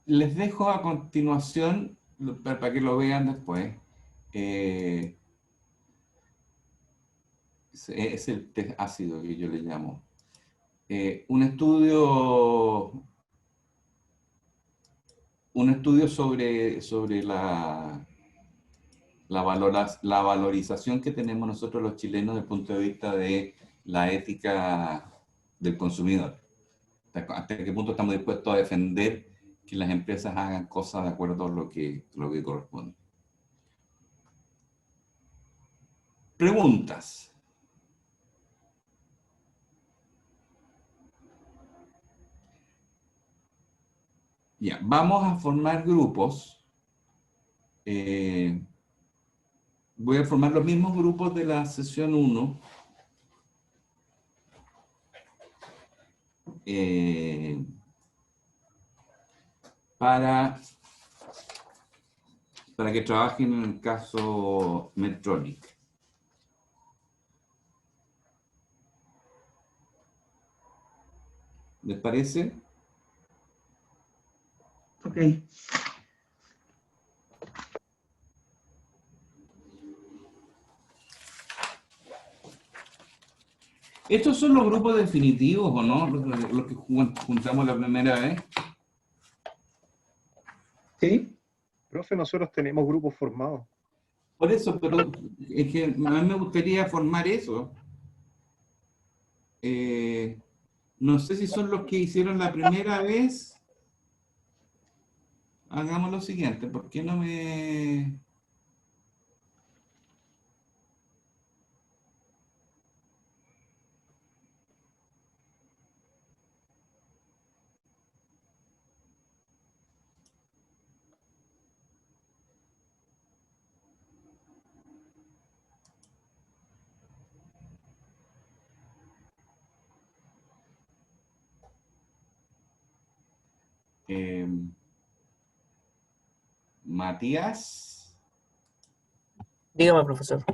Les dejo a continuación, para que lo vean después, eh, es el test ácido que yo le llamo. Un estudio sobre la valorización que tenemos nosotros los chilenos desde el punto de vista de la ética del consumidor. ¿Hasta qué punto estamos dispuestos a defender que las empresas hagan cosas de acuerdo a lo que corresponde? Preguntas. Ya, vamos a formar grupos. Voy a formar los mismos grupos de la sesión 1. Para que trabajen en el caso Medtronic. ¿Les parece? Ok. ¿Estos son los grupos definitivos o no? Los que juntamos la primera vez. ¿Sí? Profe, nosotros tenemos grupos formados. Por eso, pero es que a mí me gustaría formar eso. No sé si son los que hicieron la primera vez. Hagamos lo siguiente, ¿por qué no me...? Matías, Dígame, profesor.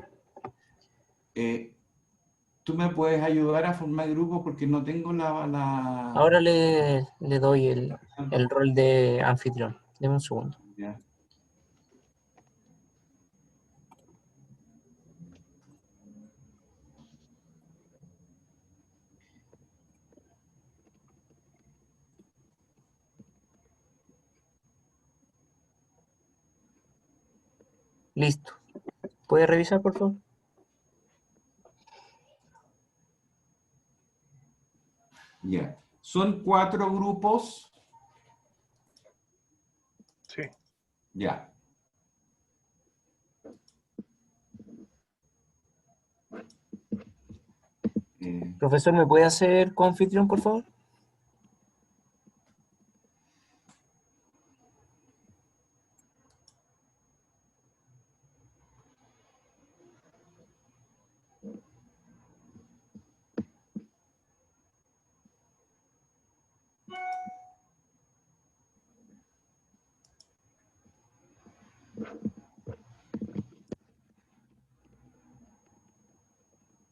¿tú me puedes ayudar a formar grupo? Porque no tengo la... Ahora le doy el rol de anfitrión. Deme un segundo. Ya. Listo. ¿Puede revisar, por favor? Ya. Son 4 grupos. Sí. Ya. Profesor, ¿me puede hacer coanfitrión, por favor?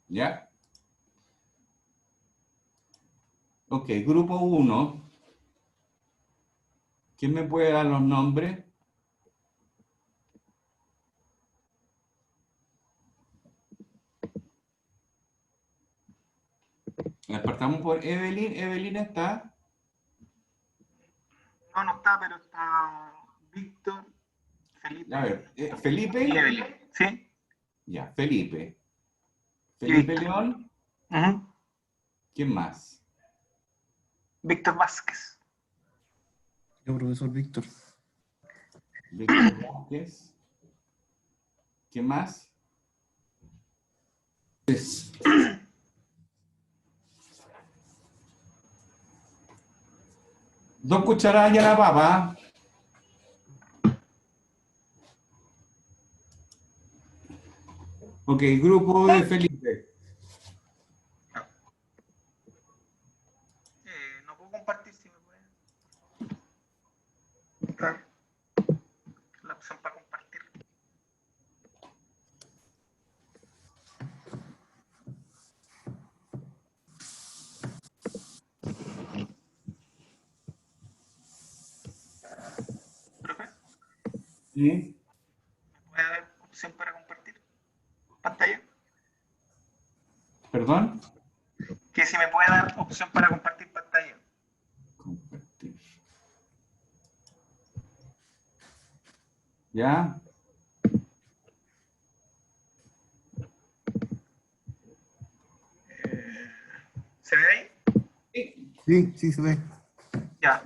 ¿Ya? Ok, grupo 1. ¿Quién me puede dar los nombres? Partamos por Evelyn. Evelyn está. No, no está, pero está Víctor, Felipe A ver, y Felipe. Evelyn. ¿Sí? Ya, Felipe. Y Felipe Víctor. León. Ujú. ¿Quién más? Víctor Vázquez. Yo, profesor Víctor. Víctor Vázquez. ¿Quién más? Dos cucharadas y a la papa. Ok, grupo de Felipe. No puedo compartir, si me puede buscar la opción para compartir. Profe, ¿Sí? ¿me puede dar opción para compartir pantalla? ¿Perdón? Que si me puede dar opción para compartir pantalla. Compartir. ¿Ya? ¿Se ve ahí? Sí, sí, se ve. Ya.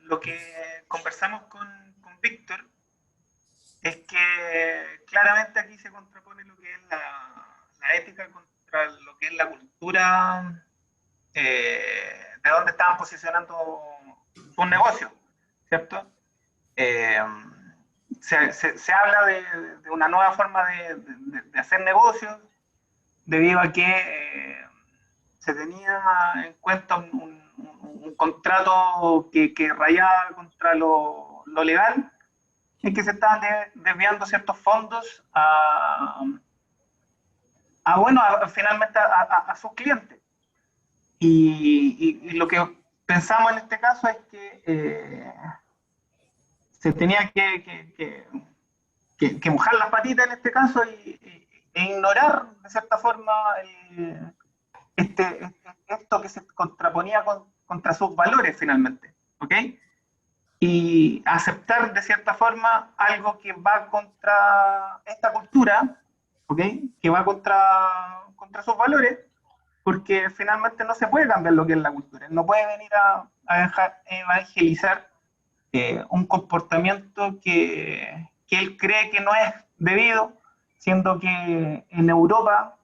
Lo que conversamos con Víctor es que claramente aquí se contrapone lo que es la ética contra lo que es la cultura, de donde estaban posicionando un negocio, ¿cierto? Se habla de una nueva forma de hacer negocios debido a que se tenía en cuenta un contrato que rayaba contra lo legal, en que se estaban desviando ciertos fondos finalmente a sus clientes. Y lo que pensamos en este caso es que se tenía que mojar las patitas en este caso e ignorar de cierta forma esto que se contraponía contra sus valores finalmente, ¿ok? Y aceptar de cierta forma algo que va contra esta cultura, ¿ok? Que va contra sus valores, porque finalmente no se puede cambiar lo que es la cultura. No puede venir a evangelizar un comportamiento que él cree que no es debido, siendo que en Europa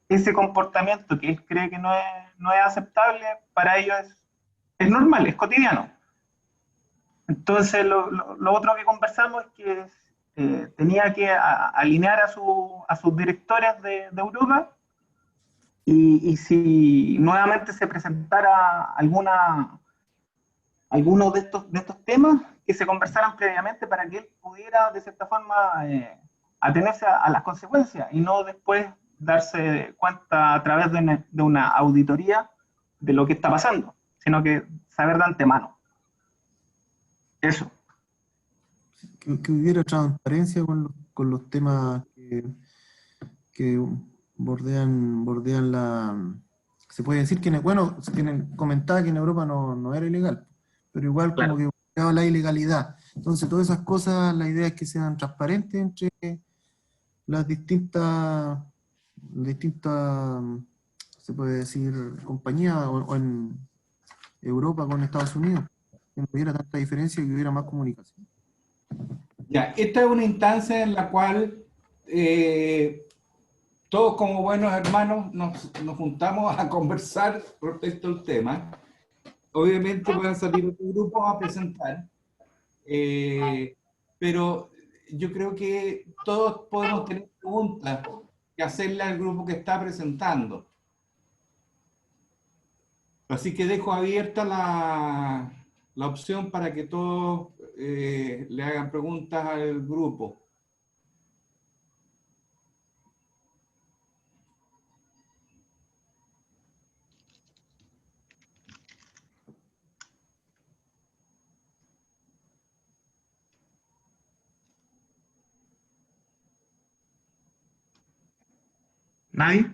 ese comportamiento que él cree que no es aceptable, para ellos es normal, es cotidiano. Entonces, lo otro que conversamos es que tenía que alinear a sus directores de Europa, y si nuevamente se presentara alguno de estos temas, que se conversaran previamente para que él pudiera, de cierta forma, atenerse a las consecuencias y no después darse cuenta a través de una auditoría de lo que está pasando, sino que saber de antemano. Eso. Que hubiera transparencia con los temas que bordean se puede decir que, bueno, comentaba que en Europa no era ilegal, pero igual Claro. como que buscaba la ilegalidad. Entonces todas esas cosas, la idea es que sean transparentes entre las distintas, se puede decir, compañías, o en Europa con Estados Unidos, que no hubiera tanta diferencia y que hubiera más comunicación. Ya, esta es una instancia en la cual todos como buenos hermanos nos juntamos a conversar respecto al tema. Obviamente van a salir otros grupos a presentar, pero yo creo que todos podemos tener preguntas que hacerle al grupo que está presentando. Así que dejo abierta la opción para que todos le hagan preguntas al grupo. ¿Nadie?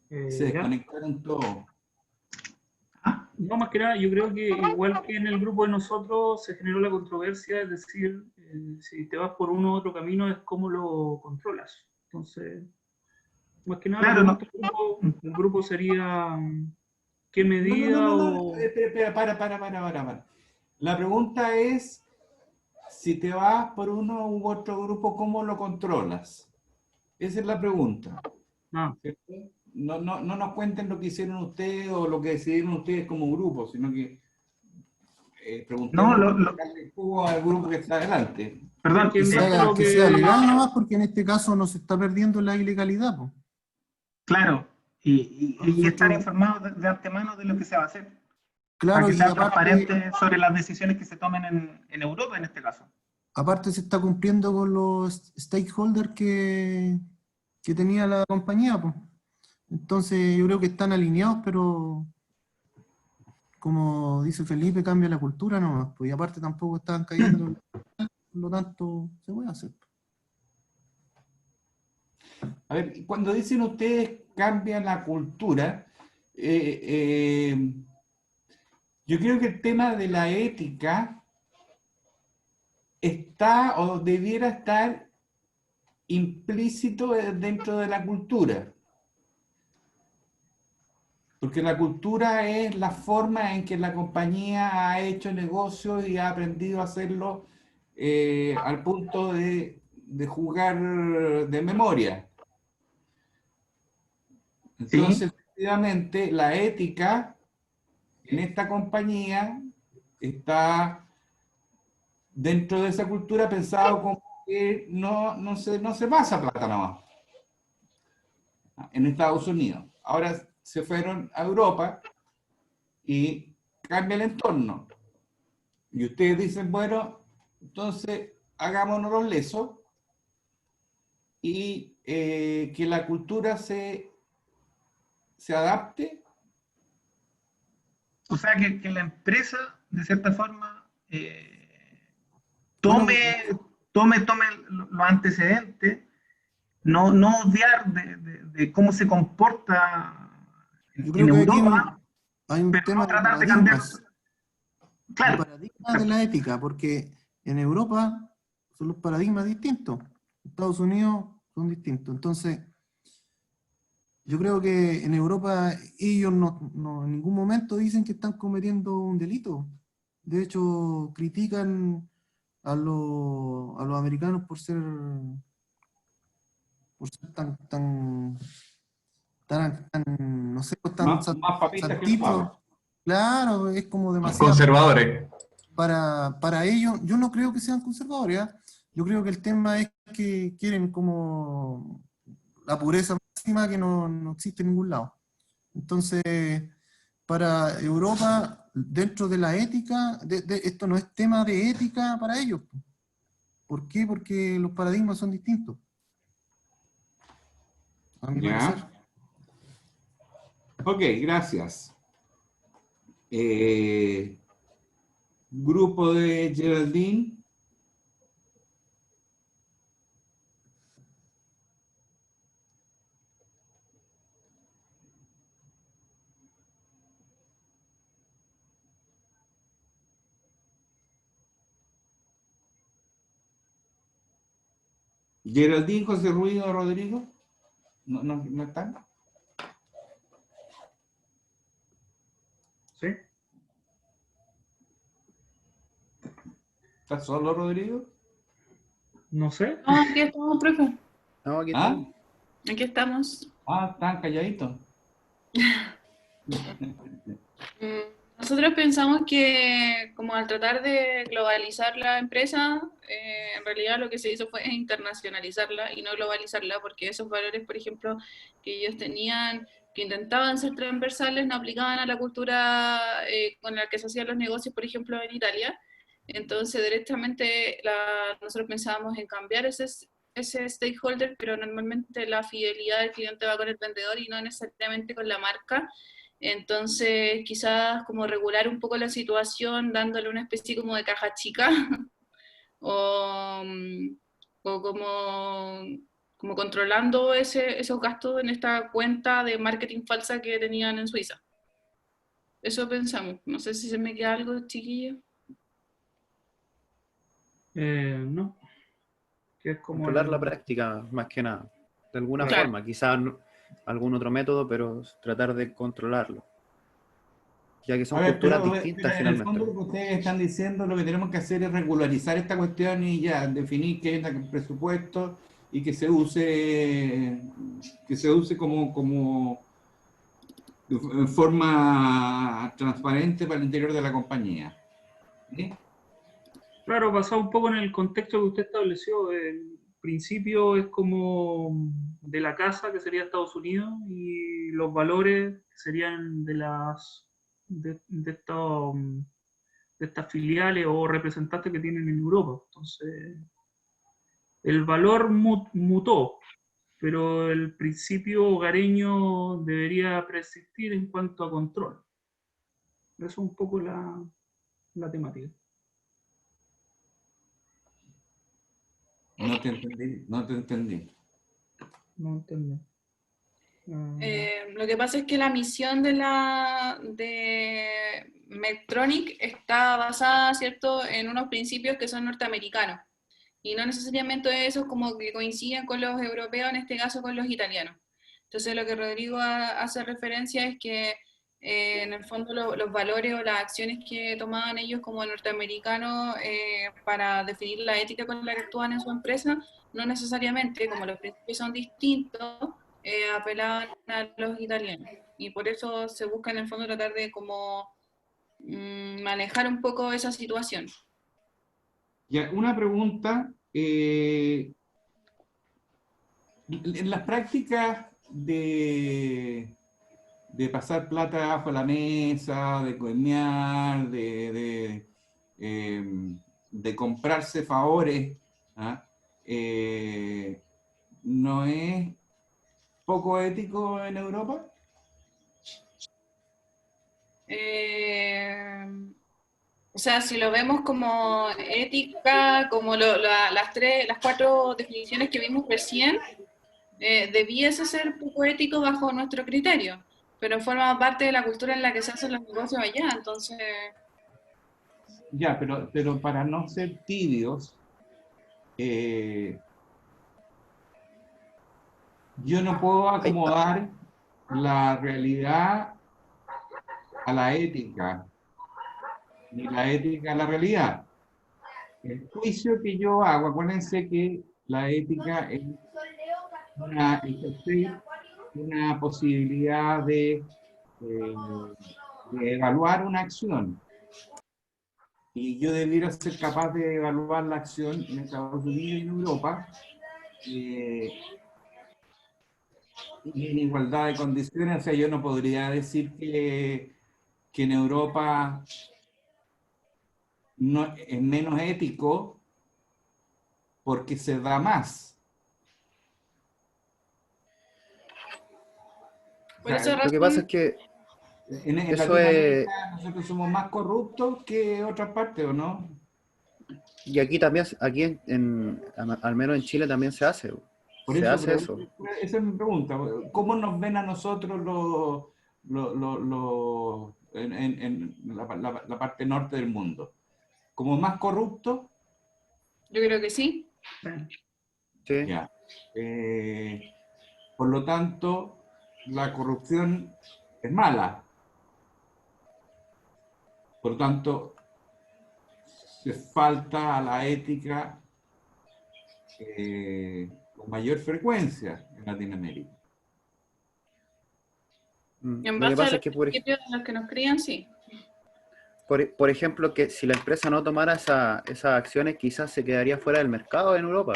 Se Ya. desconectaron todos. No, más que nada, yo creo que igual que en el grupo de nosotros se generó la controversia, es decir, si te vas por uno u otro camino es cómo lo controlas. Entonces, más que nada, Claro, la no. pregunta del grupo sería ¿qué medida No. o...? Espera, para. La pregunta es, si te vas por uno u otro grupo, ¿cómo lo controlas? Esa es la pregunta. Ah, ¿Cierto? No nos cuenten lo que hicieron ustedes o lo que decidieron ustedes como grupo, sino que preguntemos al grupo que está adelante. Perdón, que en base a lo Que sea legal nomás, porque en este caso no se está perdiendo la ilegalidad, po. claro, y Nosotros- estar informados de antemano de lo que se va a hacer, para Claro, que y sea aparte, transparente sobre las decisiones que se tomen en Europa en este caso. aparte se está cumpliendo con los stakeholders que tenía la compañía, po. Entonces yo creo que están alineados, pero como dice Felipe, cambia la cultura nomás, pues, y aparte tampoco estaban cayendo, por lo tanto se puede hacer. A ver, cuando dicen ustedes cambian la cultura, yo creo que el tema de la ética está o debiera estar implícito dentro de la cultura. Porque la cultura es la forma en que la compañía ha hecho negocios y ha aprendido a hacerlo al punto de jugar de memoria. Entonces, efectivamente, la ética en esta compañía está dentro de esa cultura pensado como que no se pasa plata nomás en Estados Unidos. Ahora se fueron a Europa y cambia el entorno. Y ustedes dicen, bueno, entonces hagámonos los lesos y que la cultura se adapte. O sea, que la empresa, de cierta forma, tome los antecedentes no obviar de cómo se comporta Yo en creo que aquí Europa, hay un pero tema no de tratar de cambiar. paradigmas, de Claro, paradigmas de la ética, porque en Europa son los paradigmas distintos, Estados Unidos son distintos. Entonces, yo creo que en Europa ellos en ningún momento dicen que están cometiendo un delito. De hecho, critican a los americanos por ser no sé, Más papistas que el santitos. Papa. Claro, es como Los demasiado. conservadores. Para ellos, yo no creo que sean conservadores, ¿ah? Yo creo que el tema es que quieren como la pureza máxima que no existe en ningún lado. Entonces, para Europa, dentro de la ética, esto no es tema de ética para ellos. ¿Por qué? Porque los paradigmas son distintos. A mi parecer. ¿Ya? Ok, gracias. Grupo de Geraldine. Geraldine, José Ruido, Rodrigo. ¿No están? ¿Sí? ¿Estás solo, Rodrigo? No sé. No, aquí estamos, profe. No, aquí ¿Ah? estamos. Aquí estamos. Están calladitos. Nosotros pensamos que como al tratar de globalizar la empresa, en realidad lo que se hizo fue internacionalizarla y no globalizarla, porque esos valores, por ejemplo, que ellos tenían, que intentaban ser transversales, no aplicaban a la cultura con la que se hacían los negocios, por ejemplo, en Italia. Entonces, directamente nosotros pensábamos en cambiar ese stakeholder, pero normalmente la fidelidad del cliente va con el vendedor y no necesariamente con la marca. Entonces, quizás como regular un poco la situación, dándole una especie como de caja chica, o, o como controlando esos gastos en esta cuenta de marketing falsa que tenían en Suiza. Eso pensamos. No sé si se me queda algo, chiquillo. No. Que es como Controlar la práctica, más que nada. De alguna Claro. forma, quizás algún otro método, pero tratar de controlarlo. Ya que son culturas distintas pero en el finalmente. fondo lo que ustedes están diciendo, lo que tenemos que hacer es regularizar esta cuestión y ya definir qué es el presupuesto y que se use como en forma transparente para el interior de la compañía. ¿Sí? Claro, basado un poco en el contexto que usted estableció. El principio es como de la casa, que sería Estados Unidos, y los valores que serían de estas filiales o representantes que tienen en Europa. Entonces, el valor mutó, pero el principio hogareño debería persistir en cuanto a control. Eso es un poco la temática. No te entendí. No entendí. Lo que pasa es que la misión de Medtronic está basada, ¿cierto?, en unos principios que son norteamericanos. Y no necesariamente esos como que coinciden con los europeos, en este caso con los italianos. Entonces lo que Rodrigo hace referencia es que en el fondo los valores o las acciones que tomaban ellos como norteamericanos para definir la ética con la que actúan en su empresa, no necesariamente, como los principios son distintos, apelaban a los italianos. Y por eso se busca en el fondo tratar de como manejar un poco esa situación. Ya, una pregunta. En las prácticas de pasar plata abajo de la mesa, de coimear, de comprarse favores, ¿ah? ¿No es poco ético en Europa? O sea, si lo vemos como ética, como las 4 definiciones que vimos recién, debiese ser poco ético bajo nuestro criterio, pero forma parte de la cultura en la que se hacen los negocios allá, entonces... Ya, pero para no ser tibios, yo no puedo acomodar la realidad a la ética, ni la ética a la realidad. El juicio que yo hago, acuérdense que la ética es una posibilidad de evaluar una acción. Y yo debiera ser capaz de evaluar la acción en Estados Unidos y en Europa, y en igualdad de condiciones. O sea, yo no podría decir que en Europa no, es menos ético porque se da más. Por O sea, esa Lo que pasa es razón, que en eso es, Latinoamérica nosotros somos más corruptos que otras partes, ¿o no? y aquí también, aquí al menos en Chile también se hace, Por se eso, hace eso. esa es mi pregunta. ¿Cómo nos ven a nosotros en la parte norte del mundo? ¿Como más corruptos? yo creo que sí. Sí. Ya. Por lo tanto, la corrupción es mala. Por lo tanto, se falta a la ética con mayor frecuencia en Latinoamérica. En Lo que base a pasa los es que, principios en los que nos crían, sí. por ejemplo, que si la empresa no tomara esas acciones, quizás se quedaría fuera del mercado en Europa.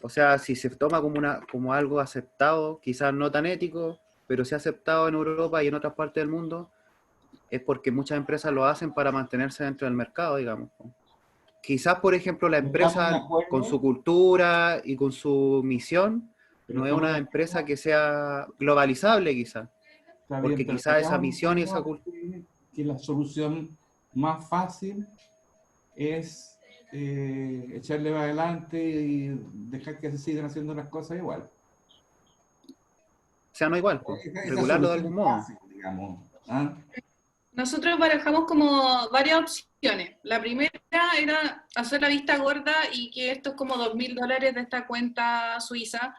O sea, si se toma como algo aceptado, quizás no tan ético, pero sí aceptado en Europa y en otras partes del mundo, es porque muchas empresas lo hacen para mantenerse dentro del mercado, digamos. Quizás, por ejemplo, la Estamos de empresa acuerdo, con su cultura y con su misión pero no es estamos de una acuerdo, empresa que sea globalizable, quizás, está bien, porque pero quizás esa estamos de misión y esa acuerdo cultura... que la solución más fácil es echarle para adelante y dejar que se sigan haciendo las cosas igual. sea no igual, pues, Esa regularlo de solución algún es modo. fácil, digamos. ¿Ah? Nosotros barajamos como varias opciones. La primera era hacer la vista gorda y que estos como $2.000 de esta cuenta suiza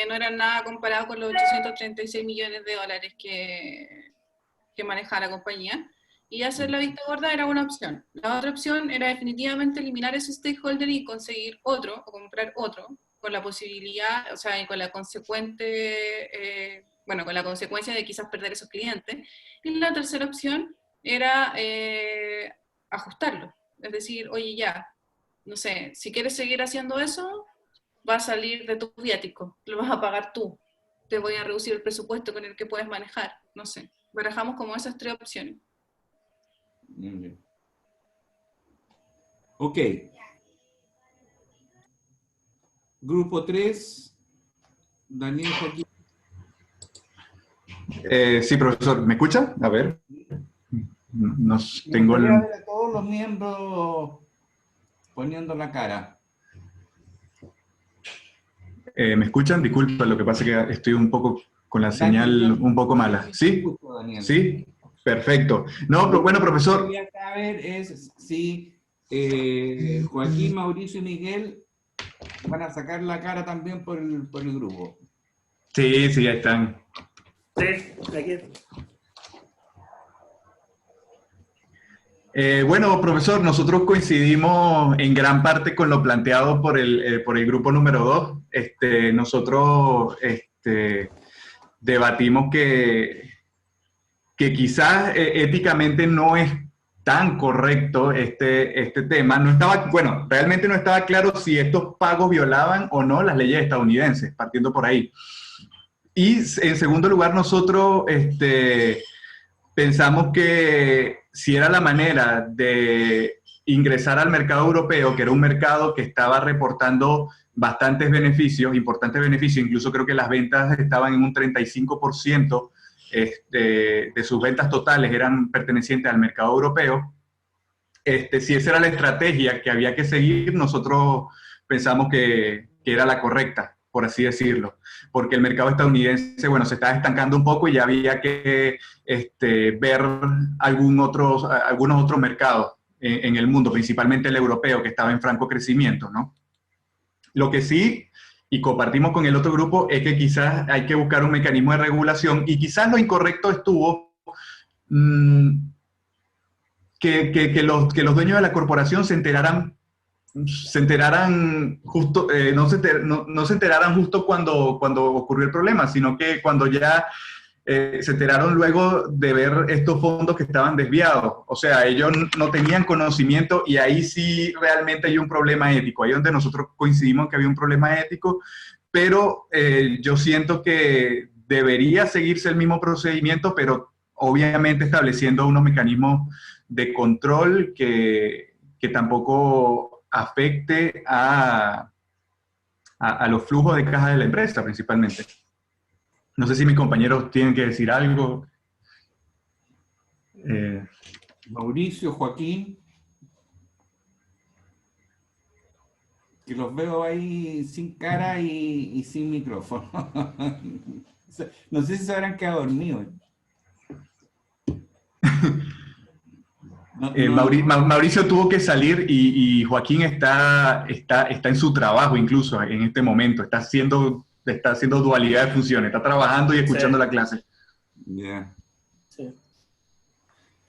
no eran nada comparado con los 836 millones de dólares que maneja la compañía. Y hacer la vista gorda era una opción. La otra opción era definitivamente eliminar ese stakeholder y conseguir otro, o comprar otro, con la posibilidad, o sea, y con la consecuente, con la consecuencia de quizás perder esos clientes. Y la tercera opción era ajustarlo. Es decir, oye, ya, no sé, si quieres seguir haciendo eso, va a salir de tu viático, lo vas a pagar tú. Te voy a reducir el presupuesto con el que puedes manejar. No sé. Barajamos como esas tres opciones. Muy bien. Ok. Grupo 3, Daniel Joaquín. Sí, profesor, ¿me escucha? A ver. Tengo Voy a ver a todos los miembros poniendo la cara. ¿Me escuchan? Disculpa, lo que pasa es que estoy un poco con la señal un poco mala. ¿Sí? ¿Sí? Perfecto. No, pero bueno, profesor. Lo que quería saber es si Joaquín, Mauricio y Miguel van a sacar la cara también por el grupo. Sí, sí, ahí están. Sí, aquí. Bueno, profesor, nosotros coincidimos en gran parte con lo planteado por el grupo número 2. Nosotros debatimos que quizás éticamente no es tan correcto este tema. No estaba, bueno, realmente no estaba claro si estos pagos violaban o no las leyes estadounidenses, partiendo por ahí. Y en segundo lugar, nosotros pensamos que si era la manera de ingresar al mercado europeo, que era un mercado que estaba reportando bastantes beneficios, importantes beneficios, incluso creo que las ventas estaban en un 35% de sus ventas totales eran pertenecientes al mercado europeo. Si esa era la estrategia que había que seguir, nosotros pensamos que era la correcta, por así decirlo, porque el mercado estadounidense, bueno, se estaba estancando un poco y ya había que ver algunos otros mercados en el mundo, principalmente el europeo, que estaba en franco crecimiento, ¿no? Lo que sí, y compartimos con el otro grupo, es que quizás hay que buscar un mecanismo de regulación, y quizás lo incorrecto estuvo que los dueños de la corporación se enteraran justo, no se enteraran justo cuando ocurrió el problema, sino que cuando ya se enteraron luego de ver estos fondos que estaban desviados. O sea, ellos no tenían conocimiento, y ahí sí realmente hay un problema ético. Ahí es donde nosotros coincidimos que había un problema ético, pero yo siento que debería seguirse el mismo procedimiento, pero obviamente estableciendo unos mecanismos de control que tampoco afecte a los flujos de caja de la empresa, principalmente. No sé si mis compañeros tienen que decir algo. Mauricio, Joaquín, que los veo ahí sin cara y sin micrófono. No sé si se habrán quedado dormidos. Mauricio tuvo que salir, y Joaquín está en su trabajo incluso en este momento. Está haciendo dualidad de funciones. Está trabajando y escuchando la clase. Yeah. Sí.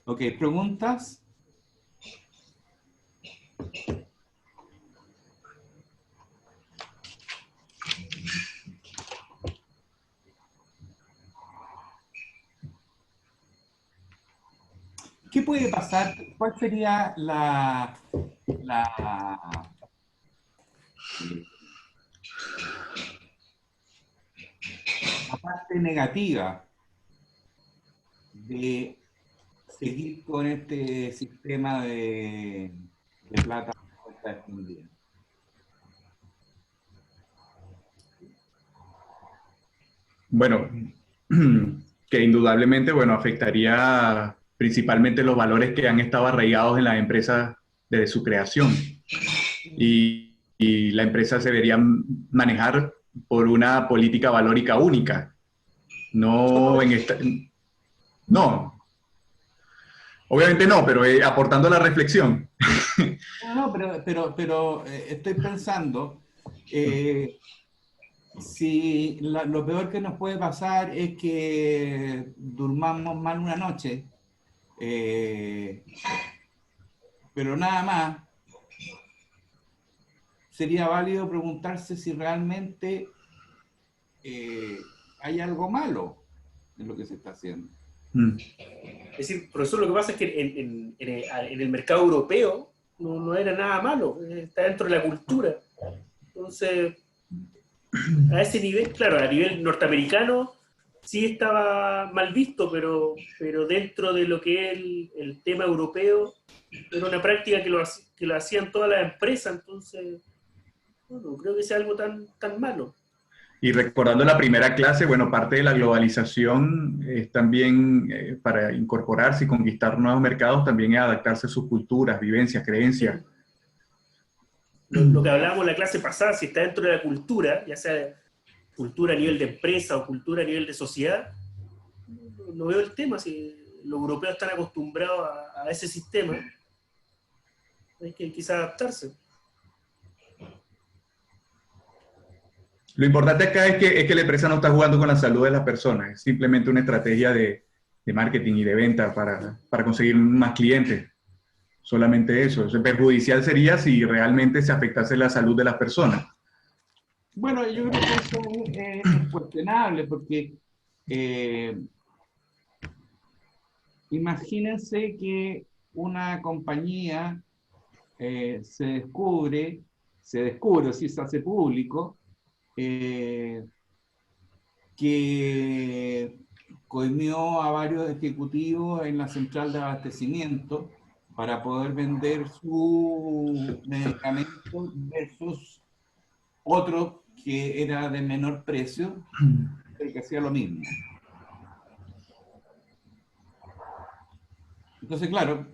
Ok, ¿preguntas? ¿Qué puede pasar? ¿Cuál sería la parte negativa de seguir con este sistema de plata escondida? Bueno, que indudablemente, bueno, afectaría principalmente los valores que han estado arraigados en las empresas desde su creación. Y la empresa se debería manejar por una política valórica única. No, obviamente no, pero aportando a la reflexión. No, pero estoy pensando, si lo peor que nos puede pasar es que durmamos mal una noche, pero nada más, sería válido preguntarse si realmente hay algo malo en lo que se está haciendo. Es decir, profesor, lo que pasa es que en el mercado europeo no era nada malo, está dentro de la cultura. Entonces, a ese nivel, claro, a nivel norteamericano sí estaba mal visto, pero dentro de lo que es el tema europeo, era una práctica que lo hacían todas las empresas, entonces no creo que sea algo tan malo. Y recordando la primera clase, bueno, parte de la globalización es también para incorporarse y conquistar nuevos mercados, también es adaptarse a sus culturas, vivencias, creencias. Lo que hablábamos en la clase pasada, si está dentro de la cultura, ya sea cultura a nivel de empresa o cultura a nivel de sociedad, no veo el tema. Si los europeos están acostumbrados a ese sistema, hay que quizás adaptarse. Lo importante acá es que la empresa no está jugando con la salud de las personas, es simplemente una estrategia de marketing y de venta para conseguir más clientes. Solamente eso. Eso perjudicial sería si realmente se afectase la salud de las personas. Bueno, yo creo que eso es cuestionable, porque imagínense que una compañía se descubre, si se hace público, que coimió a varios ejecutivos en la central de abastecimiento para poder vender su medicamento versus otro que era de menor precio, pero que hacía lo mismo. Entonces, claro,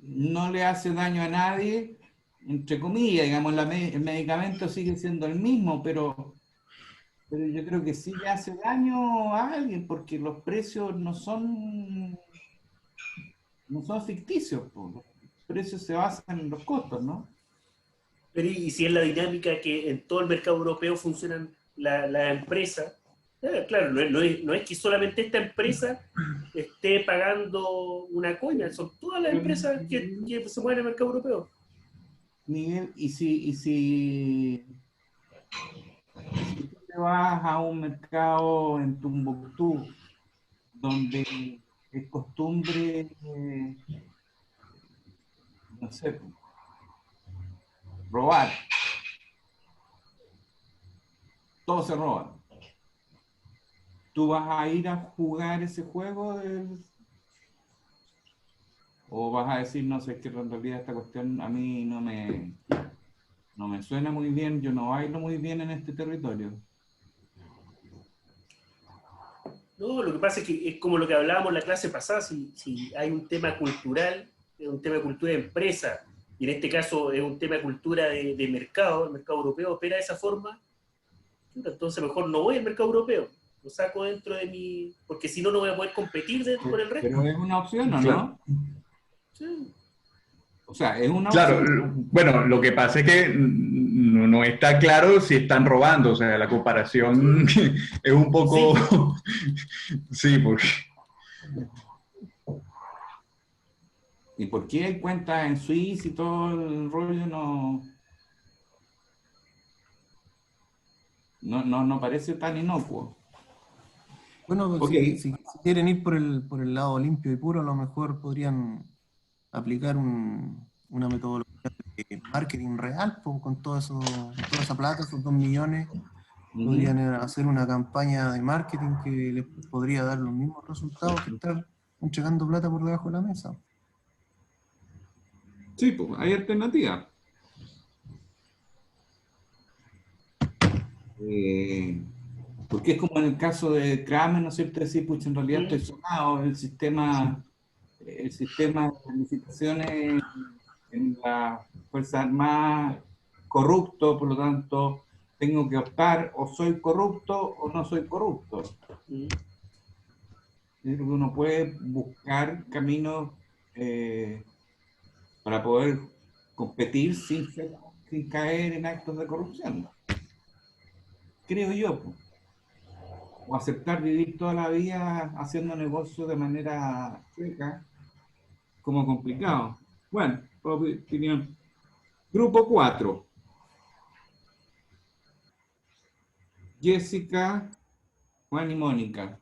no le hace daño a nadie, entre comillas, digamos, el medicamento sigue siendo el mismo, pero Pero yo creo que sí le hace daño a alguien, porque los precios no son ficticios, po. Los precios se basan en los costos, ¿no? Pero y si es la dinámica que en todo el mercado europeo funcionan las empresas, claro, no es que solamente esta empresa esté pagando una coña, son todas las empresas que se mueven en el mercado europeo. Miguel, y si tú te vas a un mercado en Tumbuctú, donde es costumbre, no sé, robar, todo se roba. ¿Tú vas a ir a jugar ese juego? ¿O vas a decir, no sé, que en realidad esta cuestión a mí no me suena muy bien, yo no bailo muy bien en este territorio? No, lo que pasa es que es como lo que hablábamos en la clase pasada, si hay un tema cultural, es un tema de cultura de empresa, y en este caso es un tema de cultura de mercado, el mercado europeo opera de esa forma, entonces mejor no voy al mercado europeo, lo saco dentro de mi... porque si no, no voy a poder competir con el resto. Pero es una opción, ¿o Claro. no? Sí. O sea, es una Claro, opción. bueno, lo que pasa es que no está claro si están robando, o sea, la comparación es un poco... Sí, porque... ¿Y por qué hay cuentas en Suiza y todo el rollo no parece tan inocuo? Bueno, pues, Ok. si quieren ir por el lado limpio y puro, a lo mejor podrían aplicar una metodología de marketing real, pues, con toda esa plata, esos 2 millones, podrían hacer una campaña de marketing que les podría dar los mismos resultados que estar entregando plata por debajo de la mesa. Sí, pues hay alternativas. Porque es como en el caso de Kramer, ¿no es cierto? Decir, pues en realidad estoy sonado, el sistema de licitaciones en la Fuerza Armada corrupto, por lo tanto tengo que optar o soy corrupto o no soy corrupto. Yo creo que uno puede buscar caminos para poder competir sin caer en actos de corrupción. Creo yo. O aceptar vivir toda la vida haciendo negocio de manera chueca, como complicado. Bueno, opinión. Grupo 4. Jessica, Juan y Mónica.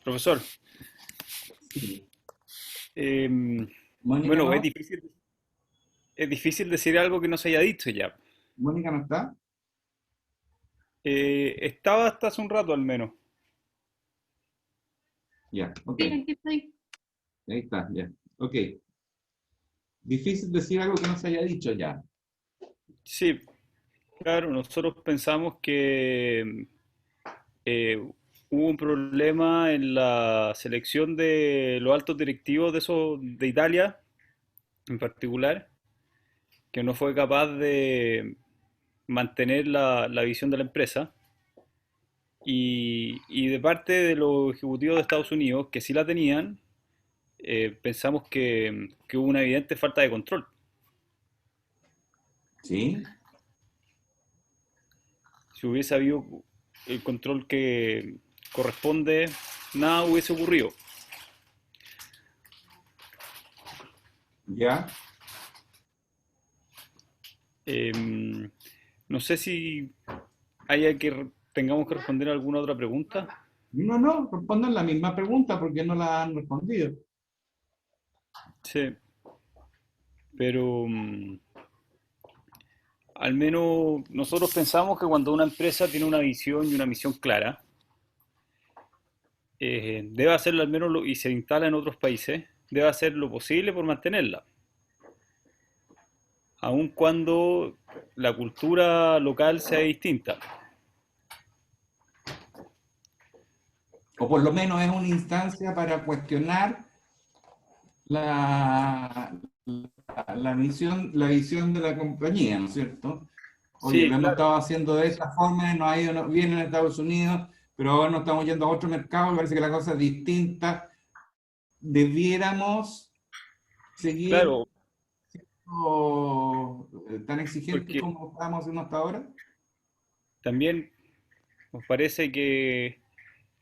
Profesor, Sí. Mónica, bueno, ¿no? es difícil decir algo que no se haya dicho ya. ¿Mónica no está? Estaba hasta hace un rato al menos. Ya, ok. Sí, aquí estoy. Ahí está, ya. Ok. Difícil decir algo que no se haya dicho ya. Sí, claro, nosotros pensamos que hubo un problema en la selección de los altos directivos de Italia en particular, que no fue capaz de mantener la visión de la empresa. Y de parte de los ejecutivos de Estados Unidos, que sí la tenían, pensamos que hubo una evidente falta de control. ¿Sí? Si hubiese habido el control que corresponde, nada hubiese ocurrido. ¿Ya? No sé si tengamos que responder alguna otra pregunta. No, respondan la misma pregunta porque no la han respondido. Sí, pero al menos nosotros pensamos que cuando una empresa tiene una visión y una misión clara, debe hacerlo al menos, y se instala en otros países, debe hacer lo posible por mantenerla. Aun cuando la cultura local sea distinta. O por lo menos es una instancia para cuestionar la la visión de la compañía, ¿no es cierto? Oye, Sí, lo hemos claro. estado haciendo de esta forma, nos ha ido bien en Estados Unidos, pero ahora nos estamos yendo a otro mercado, me parece que la cosa es distinta. Debiéramos seguir Claro, tan exigentes porque como estamos haciendo hasta ahora. también nos parece que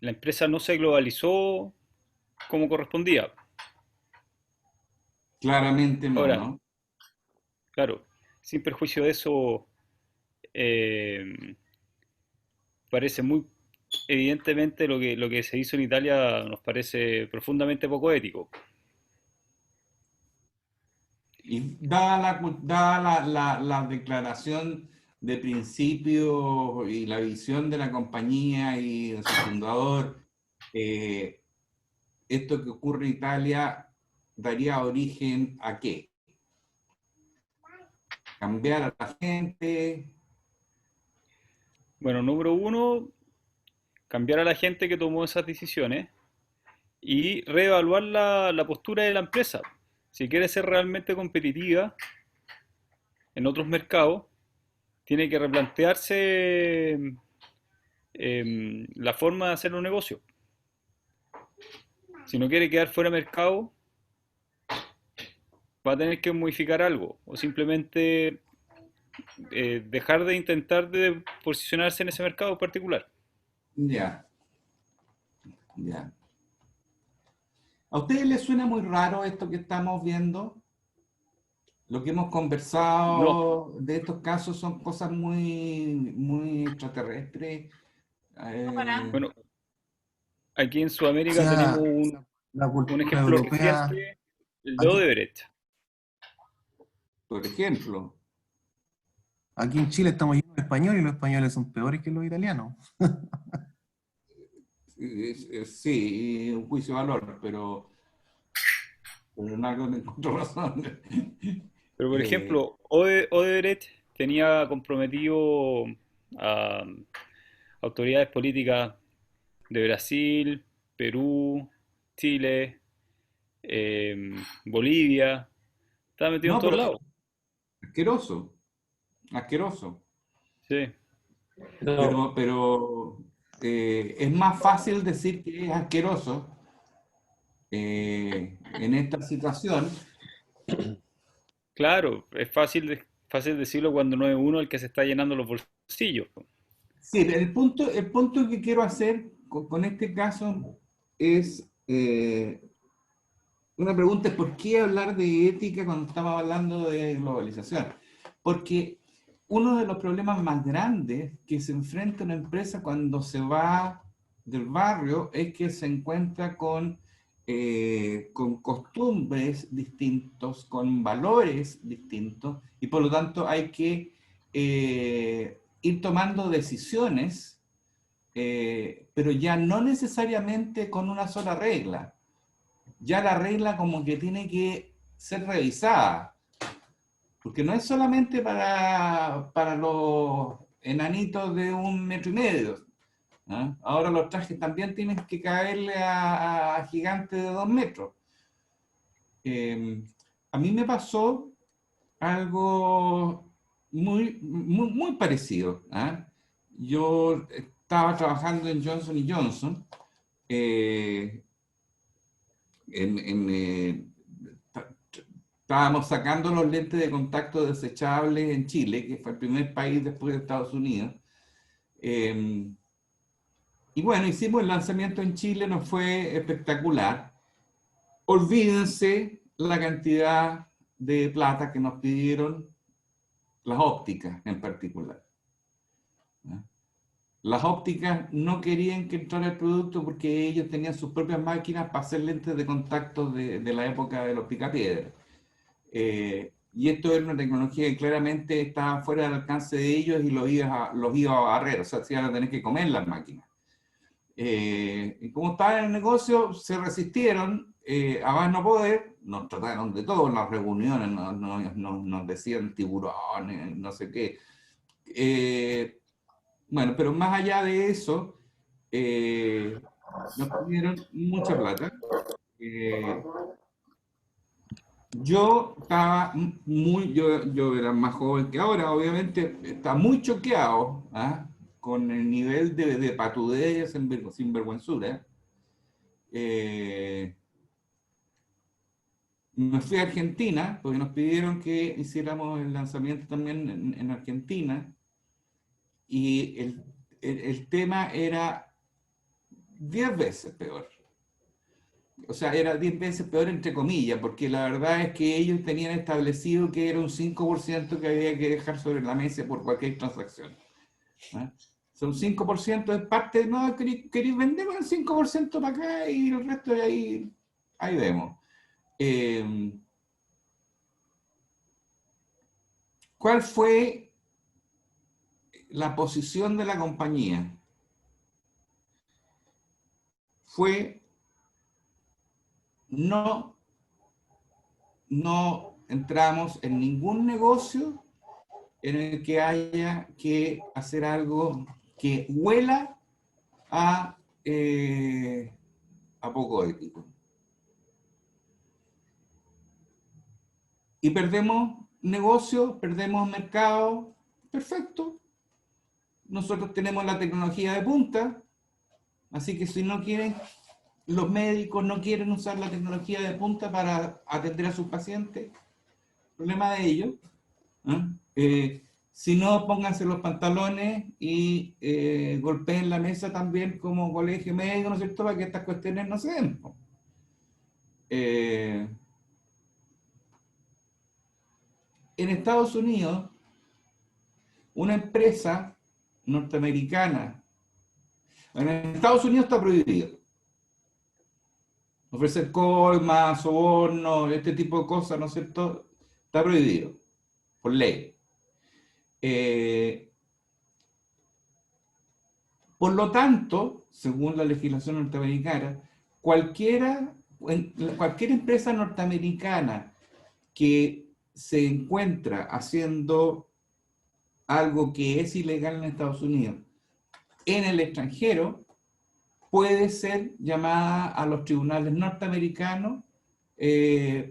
la empresa no se globalizó como correspondía. Claramente no, Ahora, ¿no? claro, sin perjuicio de eso, eh, parece muy evidentemente lo que se hizo en Italia nos parece profundamente poco ético. Y dada la declaración de principio y la visión de la compañía y de su fundador, esto que ocurre en Italia daría origen ¿a qué? Cambiar a la gente. Bueno, número uno, cambiar a la gente que tomó esas decisiones y reevaluar la postura de la empresa. Si quiere ser realmente competitiva en otros mercados, tiene que replantearse la forma de hacer un negocio. Si no quiere quedar fuera de mercado, va a tener que modificar algo o simplemente dejar de intentar de posicionarse en ese mercado en particular. Ya, ya. ¿A ustedes les suena muy raro esto que estamos viendo? Lo que hemos No, conversado de estos casos son cosas muy extraterrestres. No, para nada. bueno, aquí en O Sudamérica tenemos sea, la un cultura ejemplo europea, reciente, el de aquí, Odebrecht. Por ejemplo, aquí en Chile estamos llenos de españoles y los españoles son peores que los italianos. sí, un juicio de valor, pero no encuentro razón. Pero por Eh, ejemplo, Odebrecht tenía comprometido a autoridades políticas de Brasil, Perú, Chile, Bolivia, estaba metido en no, todos pero lados. asqueroso, asqueroso. Sí. No, Pero es más fácil decir que es asqueroso en esta situación. Claro, es fácil decirlo cuando no es uno el que se está llenando los bolsillos. Sí, el punto que quiero hacer con este caso es una pregunta: ¿por qué hablar de ética cuando estamos hablando de globalización? Porque uno de los problemas más grandes que se enfrenta una empresa cuando se va del barrio es que se encuentra con costumbres distintos, con valores distintos, y por lo tanto hay que ir tomando decisiones, pero ya no necesariamente con una sola regla. Ya la regla como que tiene que ser revisada, porque no es solamente para los enanitos de 1,5 metros. ¿Ah? Ahora los trajes también tienen que caerle a gigantes de 2 metros. A mí me pasó algo muy parecido. ¿Ah? Yo estaba trabajando en Johnson Johnson, eh, en, estábamos sacando los lentes de contacto desechables en Chile, que fue el primer país después de Estados Unidos. Y bueno, hicimos el lanzamiento en Chile, nos fue espectacular. Olvídense la cantidad de plata que nos pidieron las ópticas en particular. ¿Ah? Las ópticas no querían que entrara el producto porque ellos tenían sus propias máquinas para hacer lentes de contacto de la época de los picapiedras. Y esto era una tecnología que claramente estaba fuera del alcance de ellos y los iba a barrer, o sea, se iban a tener que comer las máquinas. Y como estaban en el negocio, se resistieron, a más no poder, nos trataron de todo en las reuniones, nos decían tiburones, no sé qué. Bueno, pero más allá de eso, nos pidieron mucha plata. Yo estaba yo era más joven que ahora, obviamente, estaba muy choqueado, ¿ah? Con el nivel de patudez, sinvergüenzura. Me fui a Argentina, porque nos pidieron que hiciéramos el lanzamiento también en Argentina, y el tema era 10 veces peor. O sea, era 10 veces peor entre comillas, porque la verdad es que ellos tenían establecido que era un 5% que había que dejar sobre la mesa por cualquier transacción. ¿Ah? Son 5% de parte, no, queréis vendemos el 5% para acá y el resto de ahí vemos. ¿Cuál fue la posición de la compañía? Fue no entramos en ningún negocio en el que haya que hacer algo que huela a poco ético. Y perdemos negocio, perdemos mercado, perfecto. Nosotros tenemos la tecnología de punta, así que si no quieren, los médicos no quieren usar la tecnología de punta para atender a sus pacientes, problema de ellos. Si no, pónganse los pantalones y golpeen la mesa también como colegio médico, ¿no es cierto?, para que estas cuestiones no se den. En Estados Unidos, una empresa norteamericana, en Estados Unidos está prohibido ofrecer coimas, sobornos, este tipo de cosas, ¿no es cierto?, está prohibido por ley. Por lo tanto, según la legislación norteamericana, cualquier empresa norteamericana que se encuentra haciendo algo que es ilegal en Estados Unidos en el extranjero puede ser llamada a los tribunales norteamericanos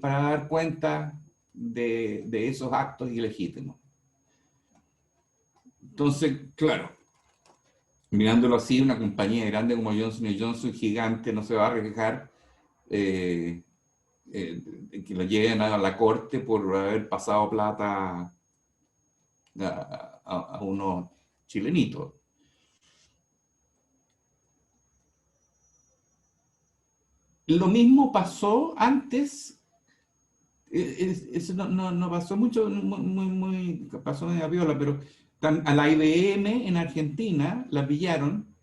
para dar cuenta de esos actos ilegítimos. Entonces, claro, mirándolo así, una compañía grande como Johnson & Johnson, gigante, no se va a arriesgar que lo lleven a la corte por haber pasado plata a unos chilenitos. Lo mismo pasó antes, eso no pasó mucho, pasó media viola, pero a la IBM en Argentina la pillaron,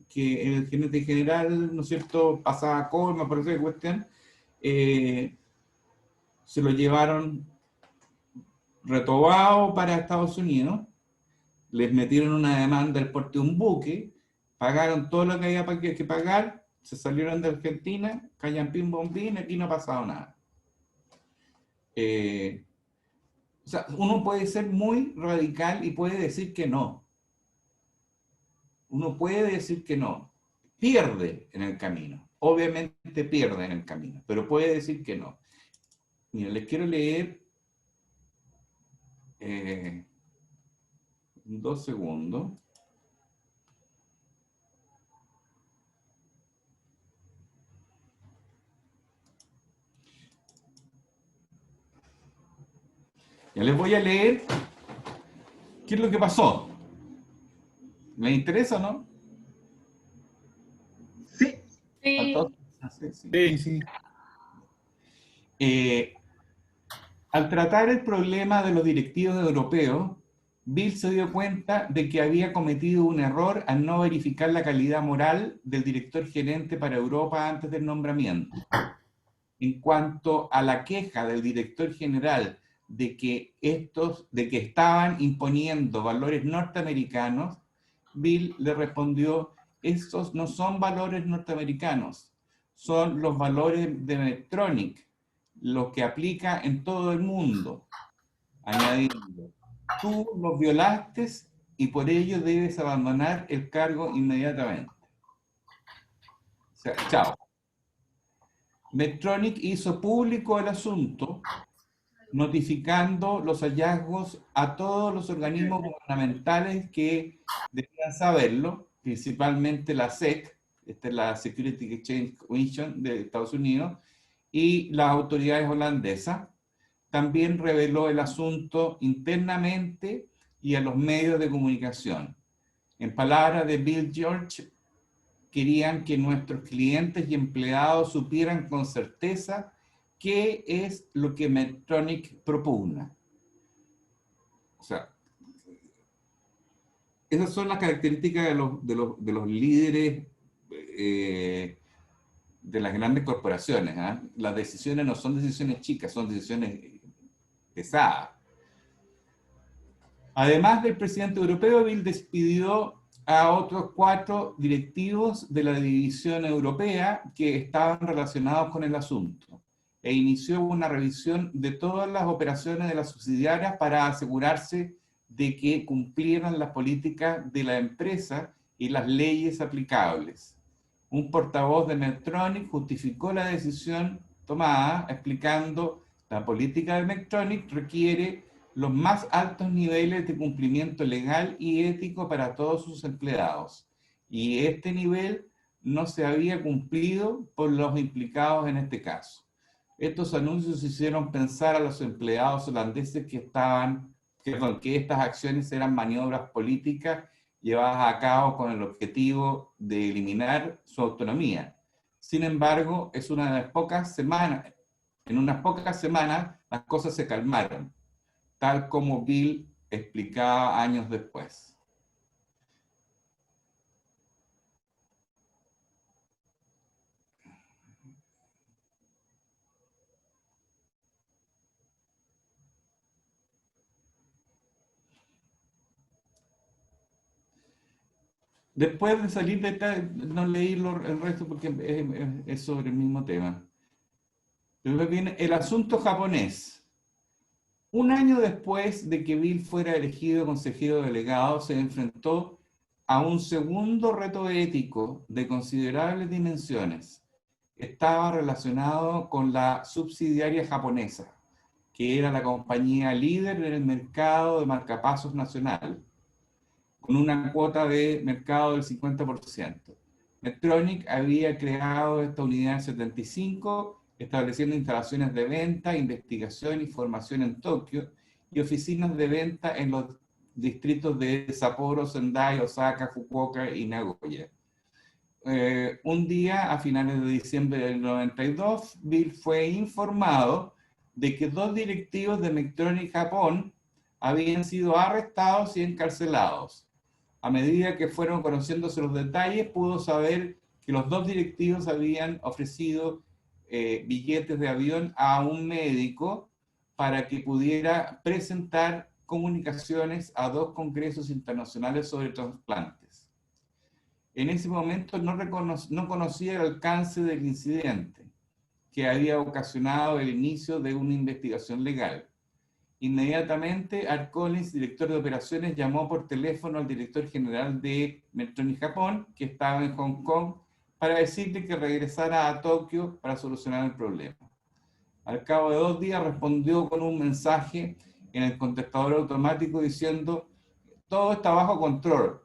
que el gerente general, ¿no es cierto?, pasaba colma, por esa cuestión, se lo llevaron retobado para Estados Unidos, les metieron una demanda del porte de un buque, pagaron todo lo que había que pagar, se salieron de Argentina, callan pim bombín, aquí no ha pasado nada. O sea, uno puede ser muy radical y puede decir que no. Uno puede decir que no. Pierde en el camino. Obviamente pierde en el camino, pero puede decir que no. Mira, les quiero leer 2 segundos. Ya les voy a leer qué es lo que pasó. ¿Les interesa o no? Sí. Sí. Al tratar el problema de los directivos europeos, Bill se dio cuenta de que había cometido un error al no verificar la calidad moral del director gerente para Europa antes del nombramiento. En cuanto a la queja del director general de que estaban imponiendo valores norteamericanos, Bill le respondió: estos no son valores norteamericanos, son los valores de Medtronic, los que aplica en todo el mundo, añadiendo: tú los violaste y por ello debes abandonar el cargo inmediatamente. O sea, chao. Medtronic hizo público el asunto notificando los hallazgos a todos los organismos gubernamentales que debían saberlo, principalmente la SEC, esta es la Security Exchange Commission de Estados Unidos, y las autoridades holandesas. También reveló el asunto internamente y a los medios de comunicación. En palabras de Bill George, querían que nuestros clientes y empleados supieran con certeza qué es lo que Medtronic propugna. O sea, esas son las características de los líderes de las grandes corporaciones. ¿Eh? Las decisiones no son decisiones chicas, son decisiones pesadas. Además del presidente europeo, Bill despidió a otros 4 directivos de la división europea que estaban relacionados con el asunto e inició una revisión de todas las operaciones de las subsidiarias para asegurarse de que cumplieran las políticas de la empresa y las leyes aplicables. Un portavoz de Medtronic justificó la decisión tomada explicando la política de Medtronic requiere los más altos niveles de cumplimiento legal y ético para todos sus empleados. Y este nivel no se había cumplido por los implicados en este caso. Estos anuncios hicieron pensar a los empleados holandeses que estas acciones eran maniobras políticas llevadas a cabo con el objetivo de eliminar su autonomía. Sin embargo, en unas pocas semanas las cosas se calmaron, tal como Bill explicaba años después. Después de salir de acá, no leí el resto porque es sobre el mismo tema. Después viene el asunto japonés. Un año después de que Bill fuera elegido consejero delegado, se enfrentó a un segundo reto ético de considerables dimensiones. Estaba relacionado con la subsidiaria japonesa, que era la compañía líder en el mercado de marcapasos nacional, con una cuota de mercado del 50%. Medtronic había creado esta unidad en 75, estableciendo instalaciones de venta, investigación y formación en Tokio y oficinas de venta en los distritos de Sapporo, Sendai, Osaka, Fukuoka y Nagoya. Un día, a finales de diciembre del 92, Bill fue informado de que 2 directivos de Medtronic Japón habían sido arrestados y encarcelados. A medida que fueron conociéndose los detalles, pudo saber que los 2 directivos habían ofrecido billetes de avión a un médico para que pudiera presentar comunicaciones a 2 congresos internacionales sobre trasplantes. En ese momento no conocía el alcance del incidente, que había ocasionado el inicio de una investigación legal. Inmediatamente, Art Collins, director de operaciones, llamó por teléfono al director general de Medtronic Japón, que estaba en Hong Kong, para decirle que regresara a Tokio para solucionar el problema. Al cabo de 2 días respondió con un mensaje en el contestador automático diciendo: todo está bajo control.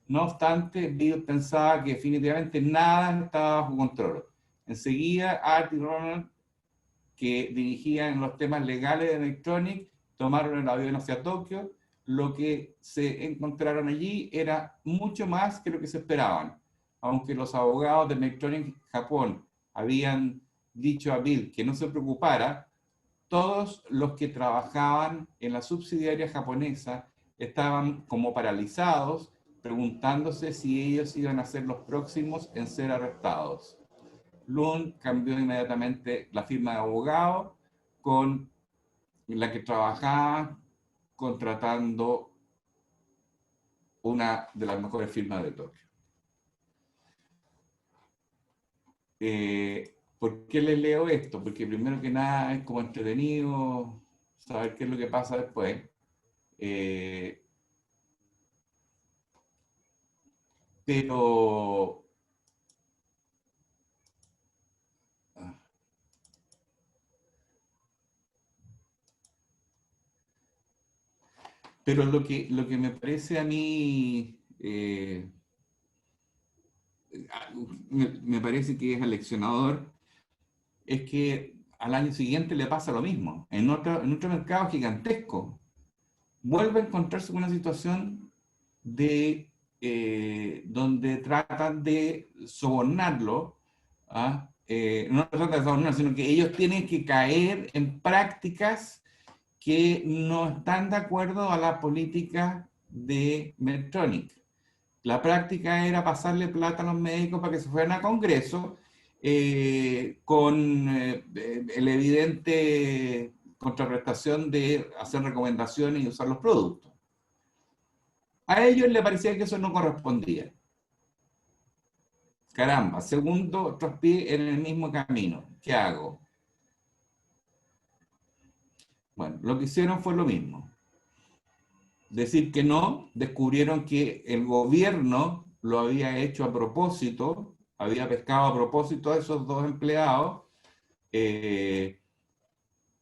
No obstante, Bill pensaba que definitivamente nada estaba bajo control. Enseguida, Art y Ronald, que dirigían los temas legales de Medtronic, tomaron el avión hacia Tokio. Lo que se encontraron allí era mucho más que lo que se esperaban. Aunque los abogados de Medtronic Japón habían dicho a Bill que no se preocupara, todos los que trabajaban en la subsidiaria japonesa estaban como paralizados, preguntándose si ellos iban a ser los próximos en ser arrestados. Lund cambió inmediatamente la firma de abogado con la que trabajaba, contratando una de las mejores firmas de Tokio. ¿Por qué les leo esto? Porque primero que nada es como entretenido saber qué es lo que pasa después. Pero Pero lo que me parece a mí, me parece que es aleccionador, es que al año siguiente le pasa lo mismo. En otro mercado gigantesco, vuelve a encontrarse con una situación de, donde tratan de sobornarlo, ¿ah? No tratan de sobornar, sino que ellos tienen que caer en prácticas que no están de acuerdo a la política de Medtronic. La práctica era pasarle plata a los médicos para que se fueran a Congreso, con la evidente contraprestación de hacer recomendaciones y usar los productos. A ellos les parecía que eso no correspondía. Caramba, segundo traspié en el mismo camino. ¿Qué hago? Bueno, lo que hicieron fue lo mismo. Decir que no, descubrieron que el gobierno lo había hecho a propósito, había pescado a propósito a esos dos empleados,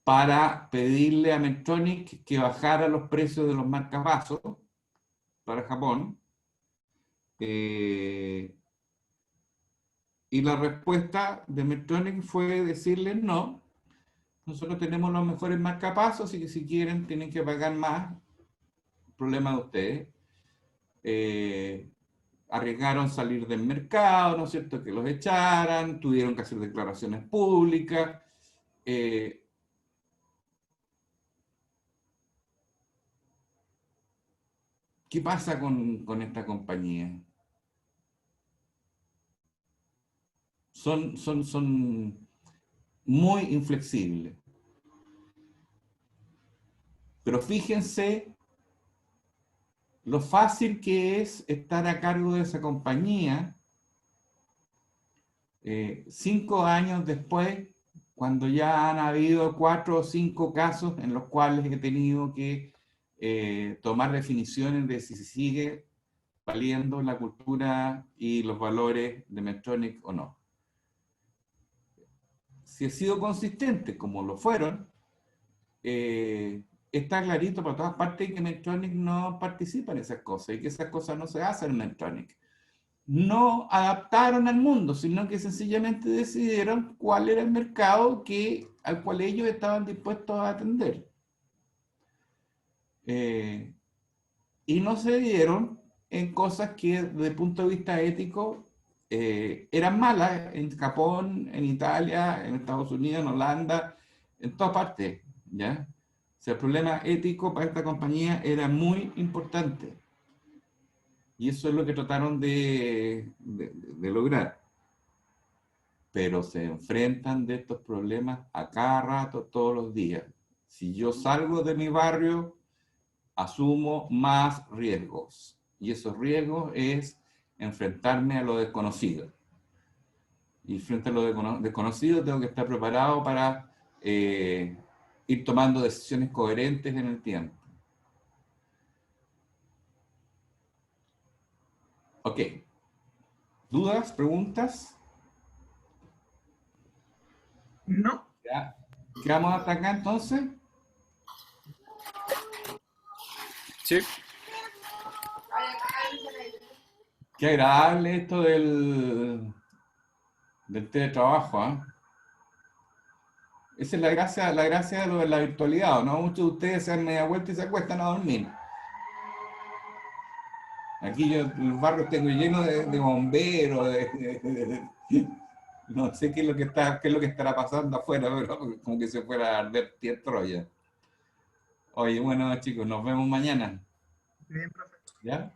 para pedirle a Medtronic que bajara los precios de los marcapasos para Japón. Y la respuesta de Medtronic fue decirle no, nosotros tenemos los mejores marcapasos y que si quieren tienen que pagar más, problema de ustedes. Arriesgaron salir del mercado, ¿no es cierto?, que los echaran, tuvieron que hacer declaraciones públicas. ¿Qué pasa con esta compañía? Son muy inflexibles. Pero fíjense lo fácil que es estar a cargo de esa compañía 5 años después, cuando ya han habido 4 o 5 casos en los cuales he tenido que tomar definiciones de si se sigue valiendo la cultura y los valores de Medtronic o no. Si he sido consistente, como lo fueron, está clarito para todas partes que Medtronic no participa en esas cosas y que esas cosas no se hacen en Medtronic. No adaptaron al mundo, sino que sencillamente decidieron cuál era el mercado al cual ellos estaban dispuestos a atender. Y no se dieron en cosas que desde el punto de vista ético eran malas en Japón, en Italia, en Estados Unidos, en Holanda, en todas partes, ¿ya? O sea, el problema ético para esta compañía era muy importante. Y eso es lo que trataron de lograr. Pero se enfrentan de estos problemas a cada rato, todos los días. Si yo salgo de mi barrio, asumo más riesgos. Y esos riesgos es enfrentarme a lo desconocido. Y frente a lo desconocido tengo que estar preparado para ir tomando decisiones coherentes en el tiempo. Ok. ¿Dudas? ¿Preguntas? No. ¿Ya? ¿Quedamos hasta acá entonces? Sí. Qué agradable esto del teletrabajo, ¿eh? Esa es la gracia de lo de la virtualidad, ¿no? Muchos de ustedes se dan media vuelta y se acuestan a dormir. Aquí yo los barrios tengo lleno de bomberos, no sé qué es lo que estará pasando afuera, pero como que se fuera a arder Troya. Oye, bueno chicos, nos vemos mañana. Bien, profe. ¿Ya?